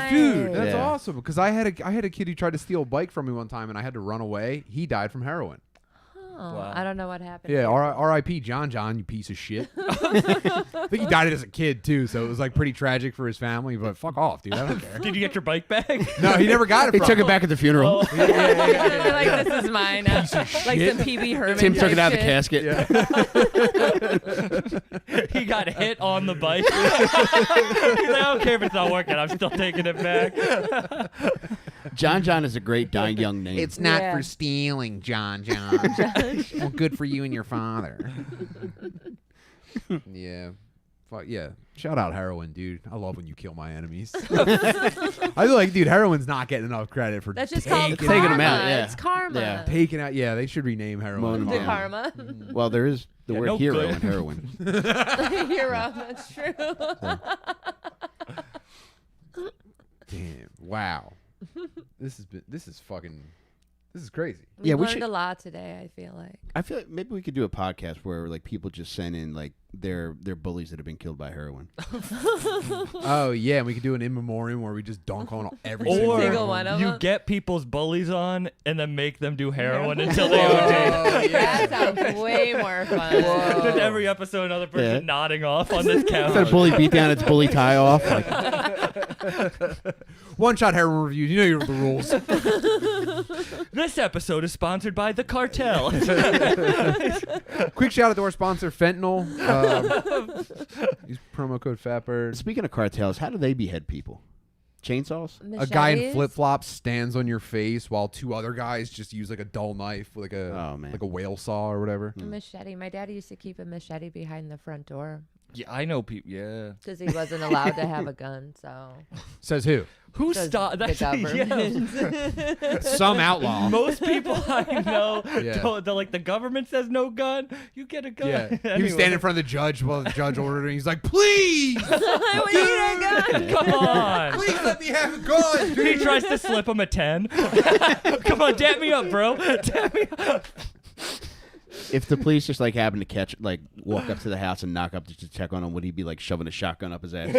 dude, Nice. that's Yeah. awesome. Because I had a kid who tried to steal a bike from me one time, and I had to run away. He died from heroin. Oh, Wow. I don't know what happened. Yeah, R.I.P. John, you piece of shit. I think he died as a kid too, so it was like pretty tragic for his family. But fuck off, dude. I don't care. Did you get your bike back? No, he never got it. He from took him. it back at the funeral. You're like, this is mine. Like some PB Herman. Tim took type it out of the shit. casket. He got hit on the bike. He's like, I don't care if it's not working. I'm still taking it back. John is a great dying young name. It's not Yeah. for stealing, John. Well, good for you and your father. Yeah. Fuck yeah. Shout out heroin, dude. I love when you kill my enemies. I feel like, dude, heroin's not getting enough credit for That's just called Taking karma. them out, yeah. It's karma. Yeah. taking out. Yeah, they should rename heroin. Moan The Yeah. karma. Well, there is the Yeah, word no hero good. in heroin. Hero. That's true. Damn. Wow. This is crazy. We Yeah, we learned should- a lot today, I feel like. I feel like maybe we could do a podcast where like people just send in like their bullies that have been killed by heroin. Oh yeah, and we could do an in memoriam where we just dunk on every Or Single one of you them. get people's bullies on and then make them do heroin until they Whoa. OD. That sounds way more fun. Just every episode, another person Yeah. nodding off on this Instead of couch. bully beat down, it's bully tie off. Like, One shot heroin reviews. You know you're the rules. This episode is sponsored by the cartel. Quick shout out to our sponsor, Fentanyl. Use promo code FATBIRD. speaking of cartels, how do they behead people? Chainsaws? A guy in Machetes? flip flops stands on your face while 2 other guys just use like a dull knife, like Oh, man. like a whale saw or whatever. A machete. My dad used to keep a machete behind the front door Yeah, I know people. Yeah. Because he wasn't allowed to have a gun. So Says who? Who Says stopped? the government. Some outlaw. Most people I know, Yeah. they're like, the government says no gun, you get a gun. Yeah. He was Anyway. standing in front of the judge while the judge ordered it. He's like, please, I need a gun. Come on. please let me have a gun, He tries to slip him a 10. Come on, dap me up, bro. Dap me up. If the police just like happened to catch, like, walk up to the house and knock up just to check on him, would he be like shoving a shotgun up his ass?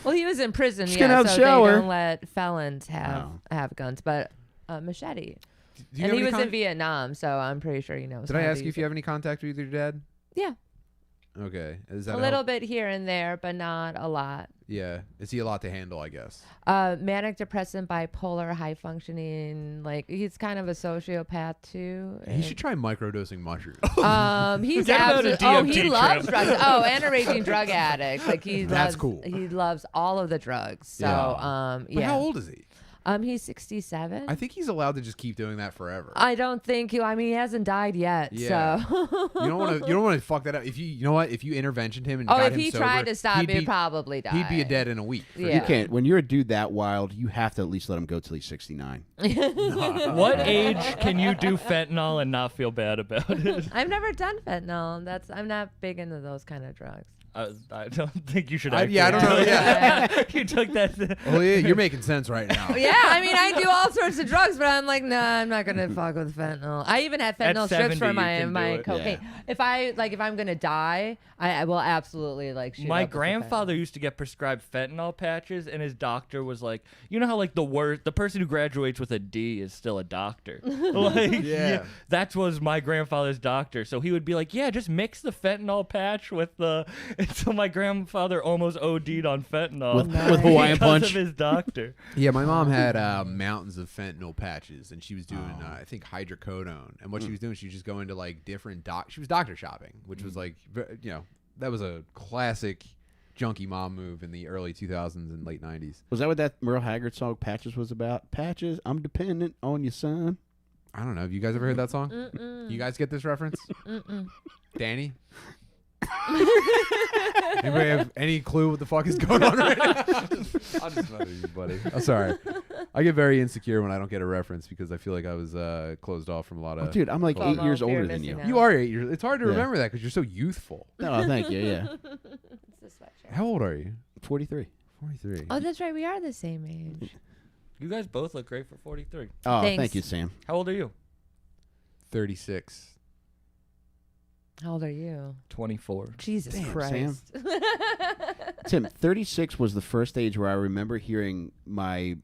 Well, he was in prison, Just get out of so the shower. they don't let felons have guns, but machete. Do you And have he any was in Vietnam, so I'm pretty sure he knows. Did I how to ask you use if you have any contact with your dad? Yeah, Okay. Is that a little bit here and there, but not a lot. Yeah. Is he a lot to handle, I guess? Manic depressant, bipolar, high functioning. Like he's kind of a sociopath too. He should try microdosing mushrooms. He's Get him out of absolutely. DMT He loves trip. drugs. Oh, and a raging drug addict. Like he That's loves, cool. He loves all of the drugs. So Yeah. But yeah. how old is he? He's 67. I think he's allowed to just keep doing that forever. I don't think he. I mean, he hasn't died yet. Yeah. So. You don't want to fuck that up. If you know what, if you interventioned him and Oh, got if him he sober, tried to stop, he'd he'd be, probably die. he'd be dead in a week. for Yeah. You can't. When you're a dude that wild, you have to at least let him go till he's 69. What age can you do fentanyl and not feel bad about it? I've never done fentanyl. I'm not big into those kind of drugs. I don't think you should. Yeah, I don't know. Yeah. You took that. Oh yeah, you're making sense right now. Yeah, I mean, I do all sorts of drugs, but I'm like, nah, I'm not gonna fuck with fentanyl. I even had At fentanyl 70, strips for you my can do it. cocaine. Yeah. If I'm gonna die, I will absolutely like shoot My up with the grandfather used to get prescribed fentanyl patches, and his doctor was like, you know how like the person who graduates with a D is still a doctor. Like, Yeah. that was my grandfather's doctor. So he would be like, yeah, just mix the fentanyl patch with the. And so my grandfather almost OD'd on fentanyl With Hawaiian because Punch. of his doctor. Yeah, my mom had mountains of fentanyl patches, and she was doing, I think, hydrocodone. And what she was doing, she was just going to like different She was doctor shopping, which was like, that was a classic junkie mom move in the early 2000s and late 90s. Was that what that Merle Haggard song "Patches" was about? Patches, I'm dependent on you, son. I don't know. Have you guys ever heard that song? Mm-mm. You guys get this reference? Mm-mm. Danny? Anybody have any clue what the fuck is going on right now? I'll just mess with you, buddy. I'm sorry. I get very insecure when I don't get a reference because I feel like I was closed off from a lot of. Oh, dude, I'm like FOMO, 8 years fear older of than you. missing out. You are 8 years. It's hard to Yeah. remember that because you're so youthful. No, thank you. Yeah, It's the sweatshirt. How old are you? 43. 43. Oh, that's right. We are the same age. You guys both look great for 43. Oh, Thanks. thank you, Sam. How old are you? 36. How old are you? 24. Jesus Damn, Christ. Tim, 36 was the first age where I remember hearing my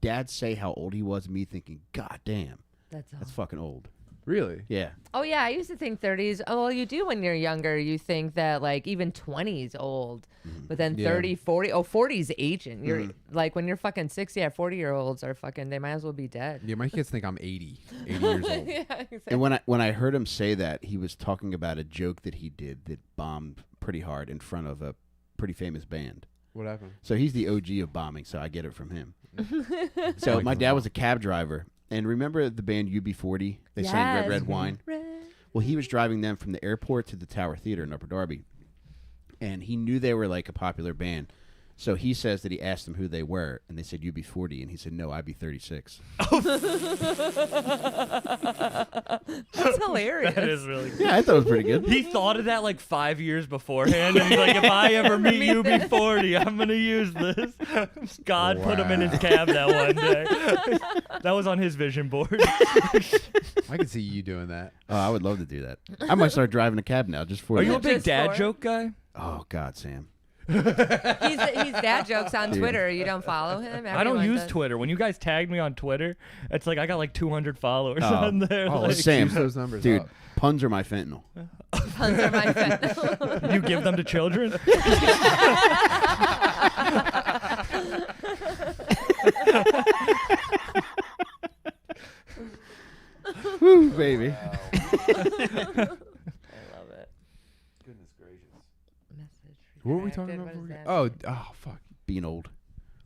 dad say how old he was, and me thinking, God damn, That's all. that's fucking old. Really? Yeah. Oh yeah, I used to think 30s. Oh, well, you do when you're younger. You think that like even 20 is old, but then Yeah. 30, 40. Oh, 40 is aging. You're like when you're fucking 60. Yeah, 40-year-olds are fucking. They might as well be dead. Yeah, my kids think I'm 80 years old. Yeah, exactly. And when I heard him say that, he was talking about a joke that he did that bombed pretty hard in front of a pretty famous band. What happened? So he's the OG of bombing, so I get it from him. So my dad was a cab driver. And remember the band UB40? They sang Red Yes. Red Wine. Well, he was driving them from the airport to the Tower Theater in Upper Darby. And he knew they were like a popular band. So he says that he asked them who they were, and they said UB40, and he said, no, I'd be 36. That's hilarious. That is really good. Yeah, I thought it was pretty good. He thought of that like 5 years beforehand, and he's like, if I ever meet UB40, I'm going to use this. God put him in his cab that one day. That was on his vision board. I could see you doing that. Oh, I would love to do that. I might start driving a cab now just for Are you a that. big Just dad for it? joke guy? Oh, God, Sam. He's dad jokes on Dude. Twitter. You don't follow him? I don't Everyone use does. Twitter. When you guys tagged me on Twitter, it's like I got like 200 followers Oh. on there. Oh, like, let's Sam, juice those numbers Dude, up. puns are my fentanyl. Puns are my fentanyl. you give them to children? Woo, baby. I love it. Goodness gracious. Message What were we talking retracted. about? What before is we- that? Oh, fuck. Being old.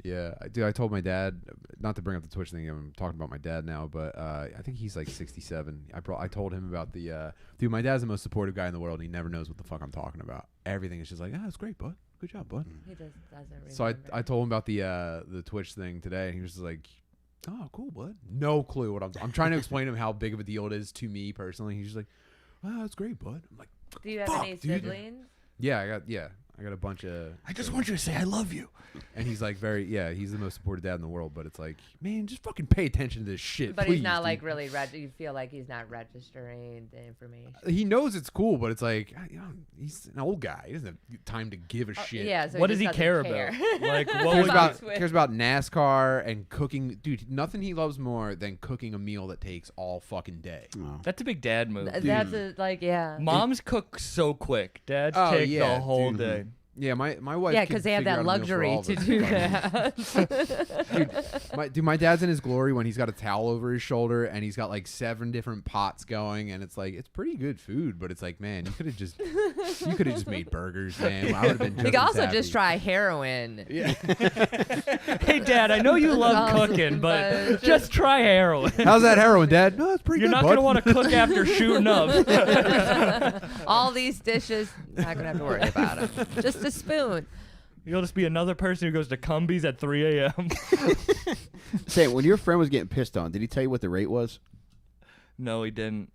Yeah, dude. I told my dad not to bring up the Twitch thing. I'm talking about my dad now, but I think he's like 67. I told him about the dude. My dad's the most supportive guy in the world. And he never knows what the fuck I'm talking about. Everything is just like, it's great, bud. Good job, bud. He doesn't remember. So I told him about the Twitch thing today. And he was just like, oh, cool, bud. No clue what I'm trying to explain to him how big of a deal it is to me personally. He's just like, oh, that's great, bud. I'm like, do you have any siblings? Yeah, I got a bunch of. I just want you to say I love you. And he's like he's the most supportive dad in the world. But it's like, man, just fucking pay attention to this shit. But please, he's not dude. like really. You feel like he's not registering the information. He knows it's cool, but it's like, he's an old guy. He doesn't have time to give a shit. Yeah. So What he does he just care doesn't about? Like, what Cares about NASCAR and cooking. Dude, nothing he loves more than cooking a meal that takes all fucking day. Oh. That's a big dad move. That's yeah. Moms cook so quick. Dads take the whole day. Yeah, my wife. Yeah, because they have that luxury to do that. My dad's in his glory when he's got a towel over his shoulder and he's got like 7 different pots going, and it's like, it's pretty good food, but it's like, man, you could have just made burgers, man. I would have been. You could also just try heroin. Yeah. Hey, Dad, I know you love cooking, but just try heroin. How's that heroin, Dad? No, it's pretty You're good. not gonna want to cook after shooting up. All these dishes, not gonna have to worry about them. Just a spoon. You'll just be another person who goes to Cumbies at 3 a.m. Say, when your friend was getting pissed on, did he tell you what the rate was? No, he didn't.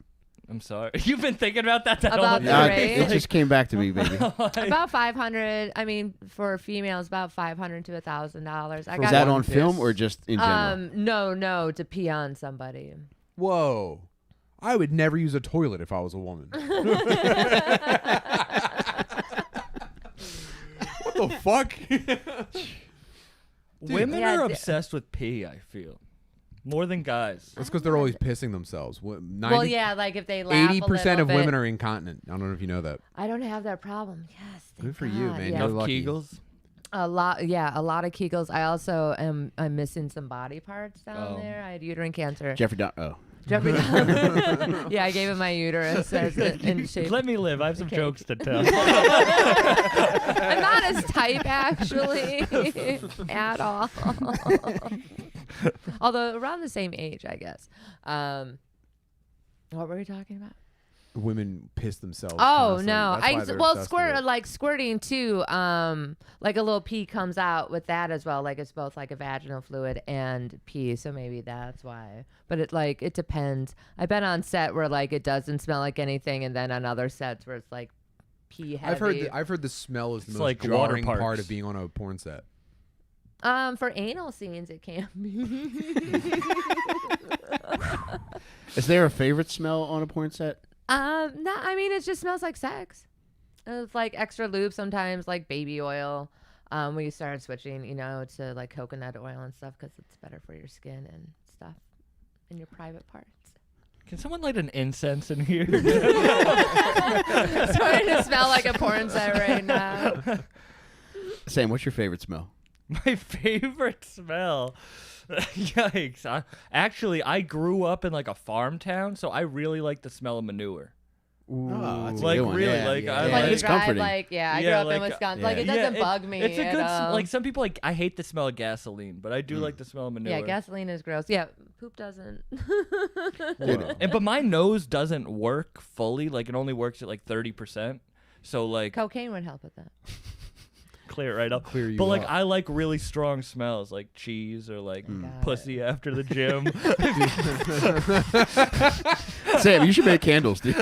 I'm sorry. You've been thinking about that? About the rate? It just came back to me, baby. About $500. I mean, for females, about $500 to $1,000. Was that on film or just in general? No, to pee on somebody. Whoa. I would never use a toilet if I was a woman. What the fuck? Women are obsessed with pee, I feel. More than guys. That's because they're always pissing themselves. Well, yeah, like if they laugh 80% of bit. women are incontinent. I don't know if you know that. I don't have that problem. Yes. Good for you, God. man. Yeah. You're Enough lucky. Kegels? A lot of Kegels. I also I'm missing some body parts down Oh. there. I had uterine cancer. Jeffrey Dahmer. Jeffrey Dahmer. Yeah, I gave him my uterus as in shape. Let me live. I have some jokes to tell. I'm not his type actually at all. Although around the same age, I guess. What were we talking about? Women piss themselves. Oh constantly. no! That's why they're obsessed with it. Squirting too. Like a little pee comes out with that as well. Like it's both like a vaginal fluid and pee. So maybe that's why. But it depends. I've been on set where like it doesn't smell like anything, and then on other sets where it's like pee heavy. I've heard the smell is the It's most like water jarring part parks. of being on a porn set. For anal scenes, it can be. Is there a favorite smell on a porn set? No, I mean it just smells like sex. It's like extra lube sometimes, like baby oil. We started switching, to like coconut oil and stuff because it's better for your skin and stuff in your private parts. Can someone light an incense in here? Starting to smell like a porn set right now. Sam, what's your favorite smell? My favorite smell. Yikes. Actually, I grew up in like a farm town, so I really like the smell of manure. Ooh. Oh, that's a Like, good one. really, Yeah, like, yeah, I yeah. When you It's drive, comforting. I Yeah, grew up in like, Wisconsin. yeah. Like, it doesn't bug me. It's a good at all. like some people I hate the smell of gasoline, but I do like the smell of manure. Yeah, gasoline is gross. Yeah, poop doesn't. But my nose doesn't work fully. Like it only works at like 30%. So like Cocaine would help with that. clear it right up. Clear you But like up. I like really strong smells, like cheese or like Got pussy after the gym. Sam, you should make candles, dude.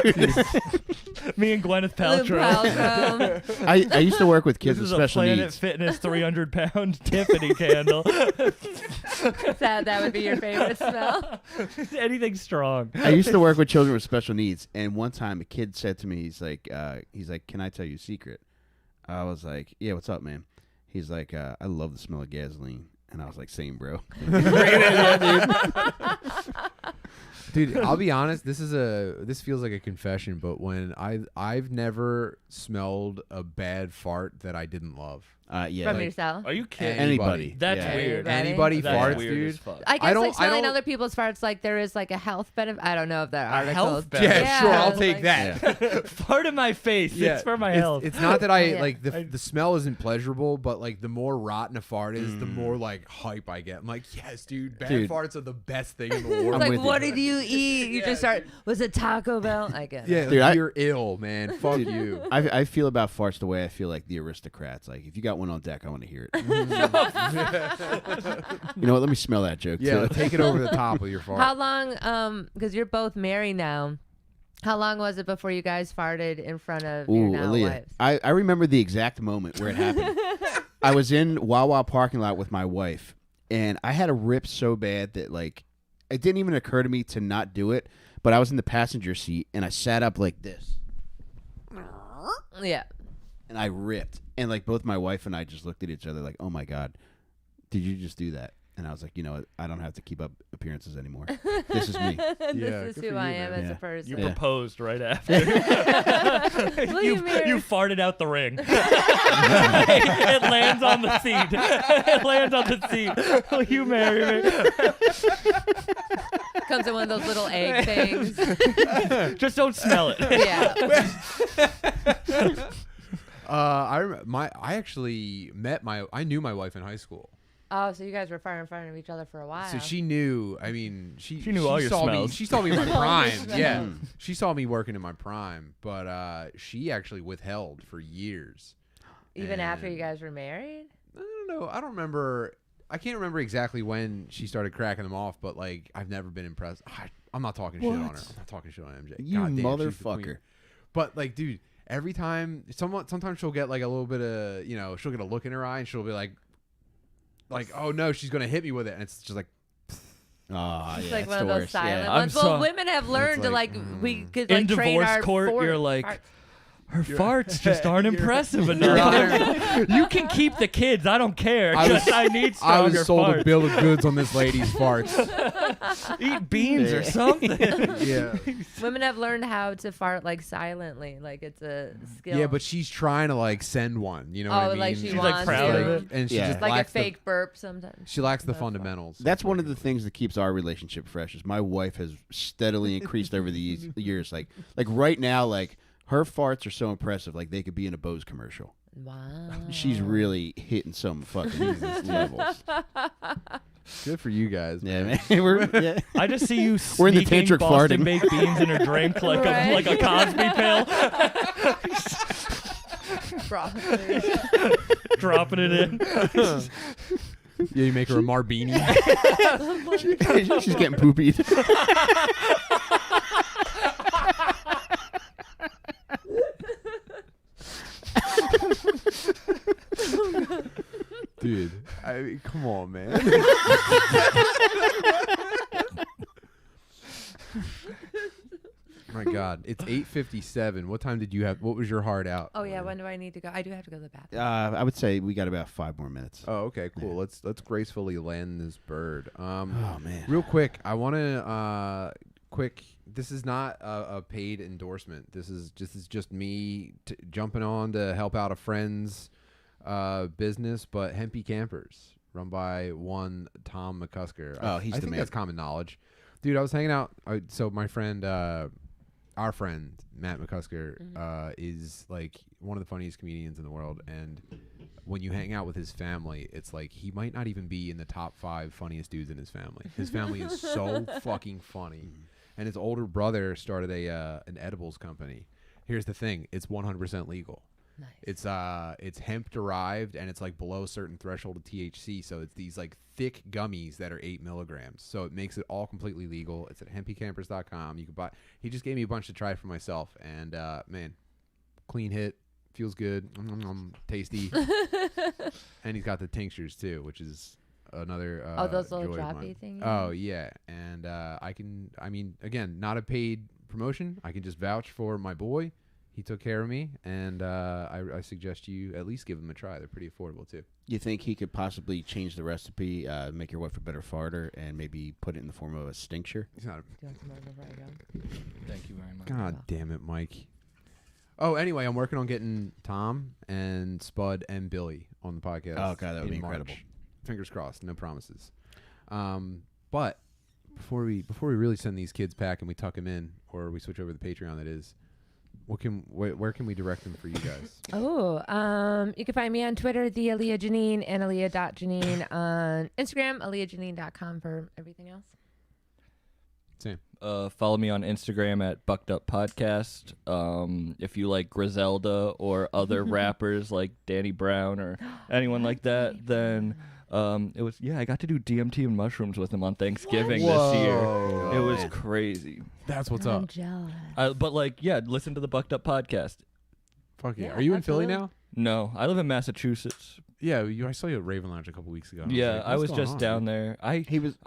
Me and Gwyneth Lube Paltrow. Paltrow. I used to work with kids This with is a special Planet needs. Fitness 300-pound Tiffany candle. That would be your favorite smell. Anything strong. I used to work with children with special needs, and one time a kid said to me, he's like, "Can I tell you a secret?" I was like, "Yeah, what's up, man?" He's like, "I love the smell of gasoline," and I was like, "Same, bro." Dude, I'll be honest. This feels like a confession, but when I've never smelled a bad fart that I didn't love. Yeah. from like yourself? Are you kidding? anybody. That's Yeah. weird. Anybody That's farts, weird dude. as fuck. I guess I don't- like smelling I don't- other people's farts, like there is like a health benefit. I don't know if there are A health articles. benefit? Yeah, sure, I'll take like- that. Fart in my face. It's for my health. It's not that I Yeah. like the smell isn't pleasurable, but like the more rotten a fart is, the more like hype I get. I'm like, yes, dude, bad Dude. farts are the best thing in the world. It's I'm like, with you. what did you eat? You Yeah, just start. Was it Taco Bell? I get it. Yeah, Dude, like, you're ill, man. Fuck you. I feel about farts the way I feel like the aristocrats. Like, if you got one on deck, I want to hear it. You know what? Let me smell that joke, Yeah, too. take it over the top with your fart. How long? Because you're both married now. How long was it before you guys farted in front of your Ooh, now Aaliyah. wives? I remember the exact moment where it happened. I was in Wawa parking lot with my wife, and I had a rip so bad that, like, it didn't even occur to me to not do it, but I was in the passenger seat, and I sat up like this, Yeah. and I ripped. And, like, both my wife and I just looked at each other like, oh, my God, did you just do that? And I was like, you know what? I don't have to keep up appearances anymore. This is me. Yeah, This is good who for I you, am man. as Yeah. a person. You Yeah. proposed right after. Will you marry- you farted out the ring. It lands on the seat. It lands on the seat. Will you marry me? Comes in one of those little egg things. Just don't smell it. Yeah. I actually I knew my wife in high school. Oh, so you guys were far in front of each other for a while. So she knew. I mean, she knew all your saw smells. me. She saw me in my All your prime. smells. Yeah, she saw me working in my prime. But she actually withheld for years. Even after you And- guys were married? I don't know. I don't remember. I can't remember exactly when she started cracking them off. But like, I've never been impressed. I'm not talking shit on her. What? I'm not talking shit on MJ. You God damn, she's the motherfucker. queen. But like, dude, every time, sometimes she'll get like a little bit of, she'll get a look in her eye, and she'll be like, oh no, she's gonna hit me with it, and it's just like, Oh, It's yeah, like it's one the of those worst. silent Yeah. I'm ones. Well, so- women have learned to like, we could In like train divorce our court, fort- you're like, our- her farts just aren't impressive Your enough. You can keep the kids. I don't care. I Just was- I need I stronger was sold farts. a bill of goods on this lady's farts. Eat beans or something. Yeah. women have learned how to fart like silently, like it's a skill. Yeah, but she's trying to like send one. You know what I Oh, mean? like she She's, like, wants proud to. of it. and she Yeah. just Like a lacks fake burp sometimes. she lacks the That's fun. fundamentals. That's one of the things that keeps our relationship fresh. Is my wife has steadily increased over the years. Like right now, like her farts are so impressive. Like they could be in a Bose commercial. Wow. She's really hitting some fucking levels. Good for you guys. Yeah, man. Yeah. I just see you We're in the sneaking tantric Boston farting. baked beans in her drink like Right. a Cosby pill, Broccoli. dropping it in. Yeah, you make her a Marbini. She's getting poopied. Dude, I mean, come on, man. My God, it's 8:57. What time did you have? What was your heart out? Oh yeah, when do I need to go? I do have to go to the bathroom. I would say we got about 5 more minutes. Oh, okay, cool. Let's gracefully land this bird. Oh man. Real quick, I want to This is not a paid endorsement. This is just me jumping on to help out a friend's business, but Hempy Campers, run by one Tom McCusker. Oh, he's I the think man. that's common knowledge, dude. I was hanging out. So my friend, our friend Matt McCusker, is like one of the funniest comedians in the world, and when you hang out with his family, it's like he might not even be in the top 5 funniest dudes in his family. His family is so fucking funny. And his older brother started an edibles company. Here's the thing: it's 100% legal. Nice. It's hemp derived, and it's like below a certain threshold of THC. So it's these like thick gummies that are 8 milligrams. So it makes it all completely legal. It's at hempycampers.com. You can buy. He just gave me a bunch to try for myself, and man, clean hit, feels good, tasty, and he's got the tinctures too, which is another those little joy of droppy mine. things? Oh yeah, and I mean again, not a paid promotion. I can just vouch for my boy. He took care of me, and I suggest you at least give them a try. They're pretty affordable too. You think he could possibly change the recipe, make your wife a better farter, and maybe put it in the form of a stincture? He's not. Do you want some more before I go? Thank you very much. God damn it, Mike. Oh, anyway, I'm working on getting Tom and Spud and Billy on the podcast. Oh, God, that would be in March. incredible. Fingers crossed. No promises. But before we really send these kids pack and we tuck them in, or we switch over to the Patreon, that is, where can we direct them for you guys? You can find me on Twitter, the Alia Janine, and Alia.Janine on Instagram, AliaJanine.com for everything else. Same. Follow me on Instagram at Bucked Up Podcast. If you like Griselda or other rappers like Danny Brown or anyone like that, then I got to do DMT and mushrooms with him on Thanksgiving this year. It was crazy. That's what's I'm up. jealous. But listen to the Bucked Up Podcast. Fuck yeah. Yeah, Are you in Philly absolutely. now? No, I live in Massachusetts. Yeah, I saw you at Raven Lounge a couple weeks ago. Yeah, like, I was what's going just on, down man? there. I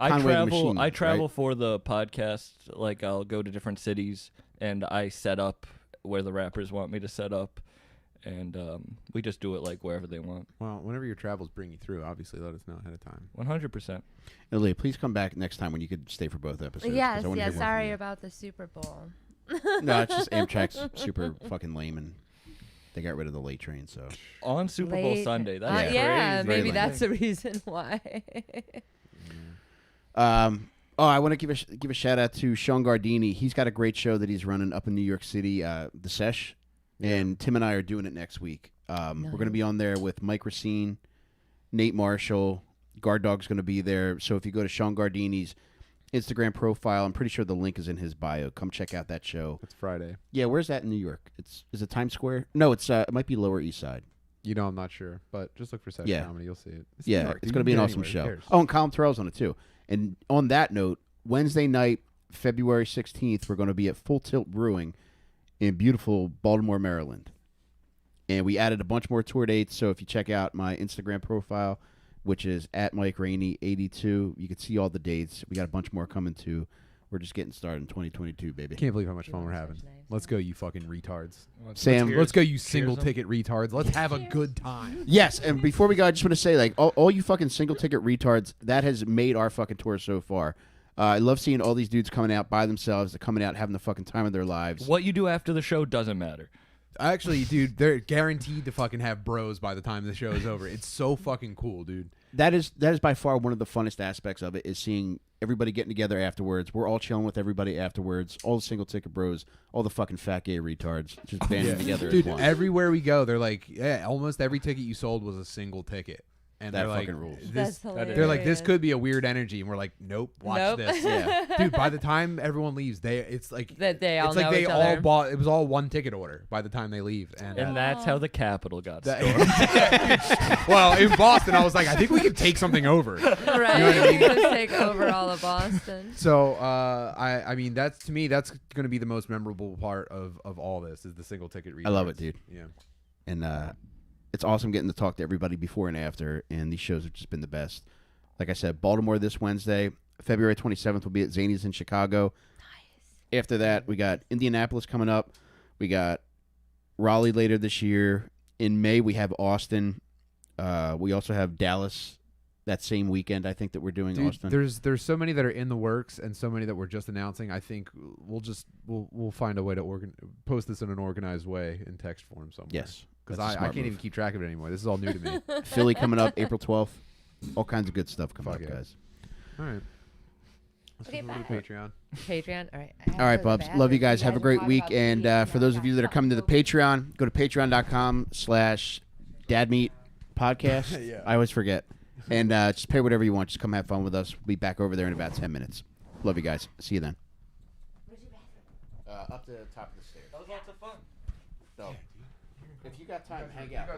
Conway the Machine, I travel right? for the podcast. Like I'll go to different cities and I set up where the rappers want me to set up, and we just do it like wherever they want. Well, whenever your travels bring you through, obviously let us know ahead of time. 100%. Alia, please come back next time when you could stay for both episodes. 'cause Yes, I wanna hear more from sorry you. about the Super Bowl. No, it's just Amtrak's super fucking lame, and they got rid of the late train. So On Super Bowl Late. Sunday. That's Yeah, crazy. Very maybe lame. that's the reason why. I want to give a shout out to Sean Gardini. He's got a great show that he's running up in New York City, the Sesh, and Tim and I are doing it next week. We're going to be on there with Mike Racine, Nate Marshall, Guard Dog's going to be there. So if you go to Sean Gardini's Instagram profile, I'm pretty sure the link is in his bio. Come check out that show. It's Friday. Yeah, where's that in New York? Is it Times Square? No, it might be Lower East Side. I'm not sure, but just look for Sesh Yeah. Comedy. You'll see it. It's New Yeah, York, it's dude. going to be You an can awesome get show. anywhere. Who cares? Oh, and Colum Tyrrell's on it too. And on that note, Wednesday night, February 16th, we're going to be at Full Tilt Brewing in beautiful Baltimore, Maryland. And we added a bunch more tour dates, so if you check out my Instagram profile, which is at MikeRaney82, you can see all the dates. We got a bunch more coming too. We're just getting started in 2022, baby. Can't believe how much fun we're having. Let's go, you fucking retards. Sam, Let's go, you Cheers single them. ticket retards. Let's have a good time. Yes, and before we go, I just want to say, like, all you fucking single ticket retards, that has made our fucking tour so far. I love seeing all these dudes coming out by themselves. They're coming out having the fucking time of their lives. What you do after the show doesn't matter. Actually, dude, they're guaranteed to fucking have bros by the time the show is over. It's so fucking cool, dude. That is by far one of the funnest aspects of it, is seeing everybody getting together afterwards. We're all chilling with everybody afterwards. All the single ticket bros, all the fucking fat gay retards, just banding together Dude, as one. everywhere we go, they're like, yeah, almost every ticket you sold was a single ticket. And That they're like, fucking rules. That's they're like, this hilarious. could be a weird energy, and we're like, nope, watch Nope. this. Yeah. Dude, by the time everyone leaves, it's like That they all it's like know they each all other. bought. It was all one ticket order by the time they leave. And That's how the Capitol got stormed. well, in Boston, I was like, I think we could take something over. Right, You know what I mean? you could take over all of Boston. So, I mean, that's to me, that's going to be the most memorable part of all this is the single ticket. I love retards. it, dude. Yeah. And it's awesome getting to talk to everybody before and after, and these shows have just been the best. Like I said, Baltimore this Wednesday. February 27th will be at Zany's in Chicago. Nice. After that, we got Indianapolis coming up. We got Raleigh later this year. In May, we have Austin. We also have Dallas that same weekend, I think, that we're doing. Dude, Austin. there's so many that are in the works and so many that we're just announcing. I think we'll find a way to post this in an organized way in text form somewhere. Yes. Because That's a I smart can't move. even keep track of it anymore. This is all new to me. Philly coming up April 12th. All kinds of good stuff coming Fuck up, yeah. guys. All right. Let's Okay, go to bye. Patreon. Patreon. All right. All right, Bubs. Love you guys. Have a great week. And for those of you that are coming to the Patreon, go to patreon.com/dadmeatpodcast. Yeah. I always forget. And just pay whatever you want. Just come have fun with us. We'll be back over there in about 10 minutes. Love you guys. See you then. Up to the top of the stairs. That was lots of fun. So, if you got time, hang out.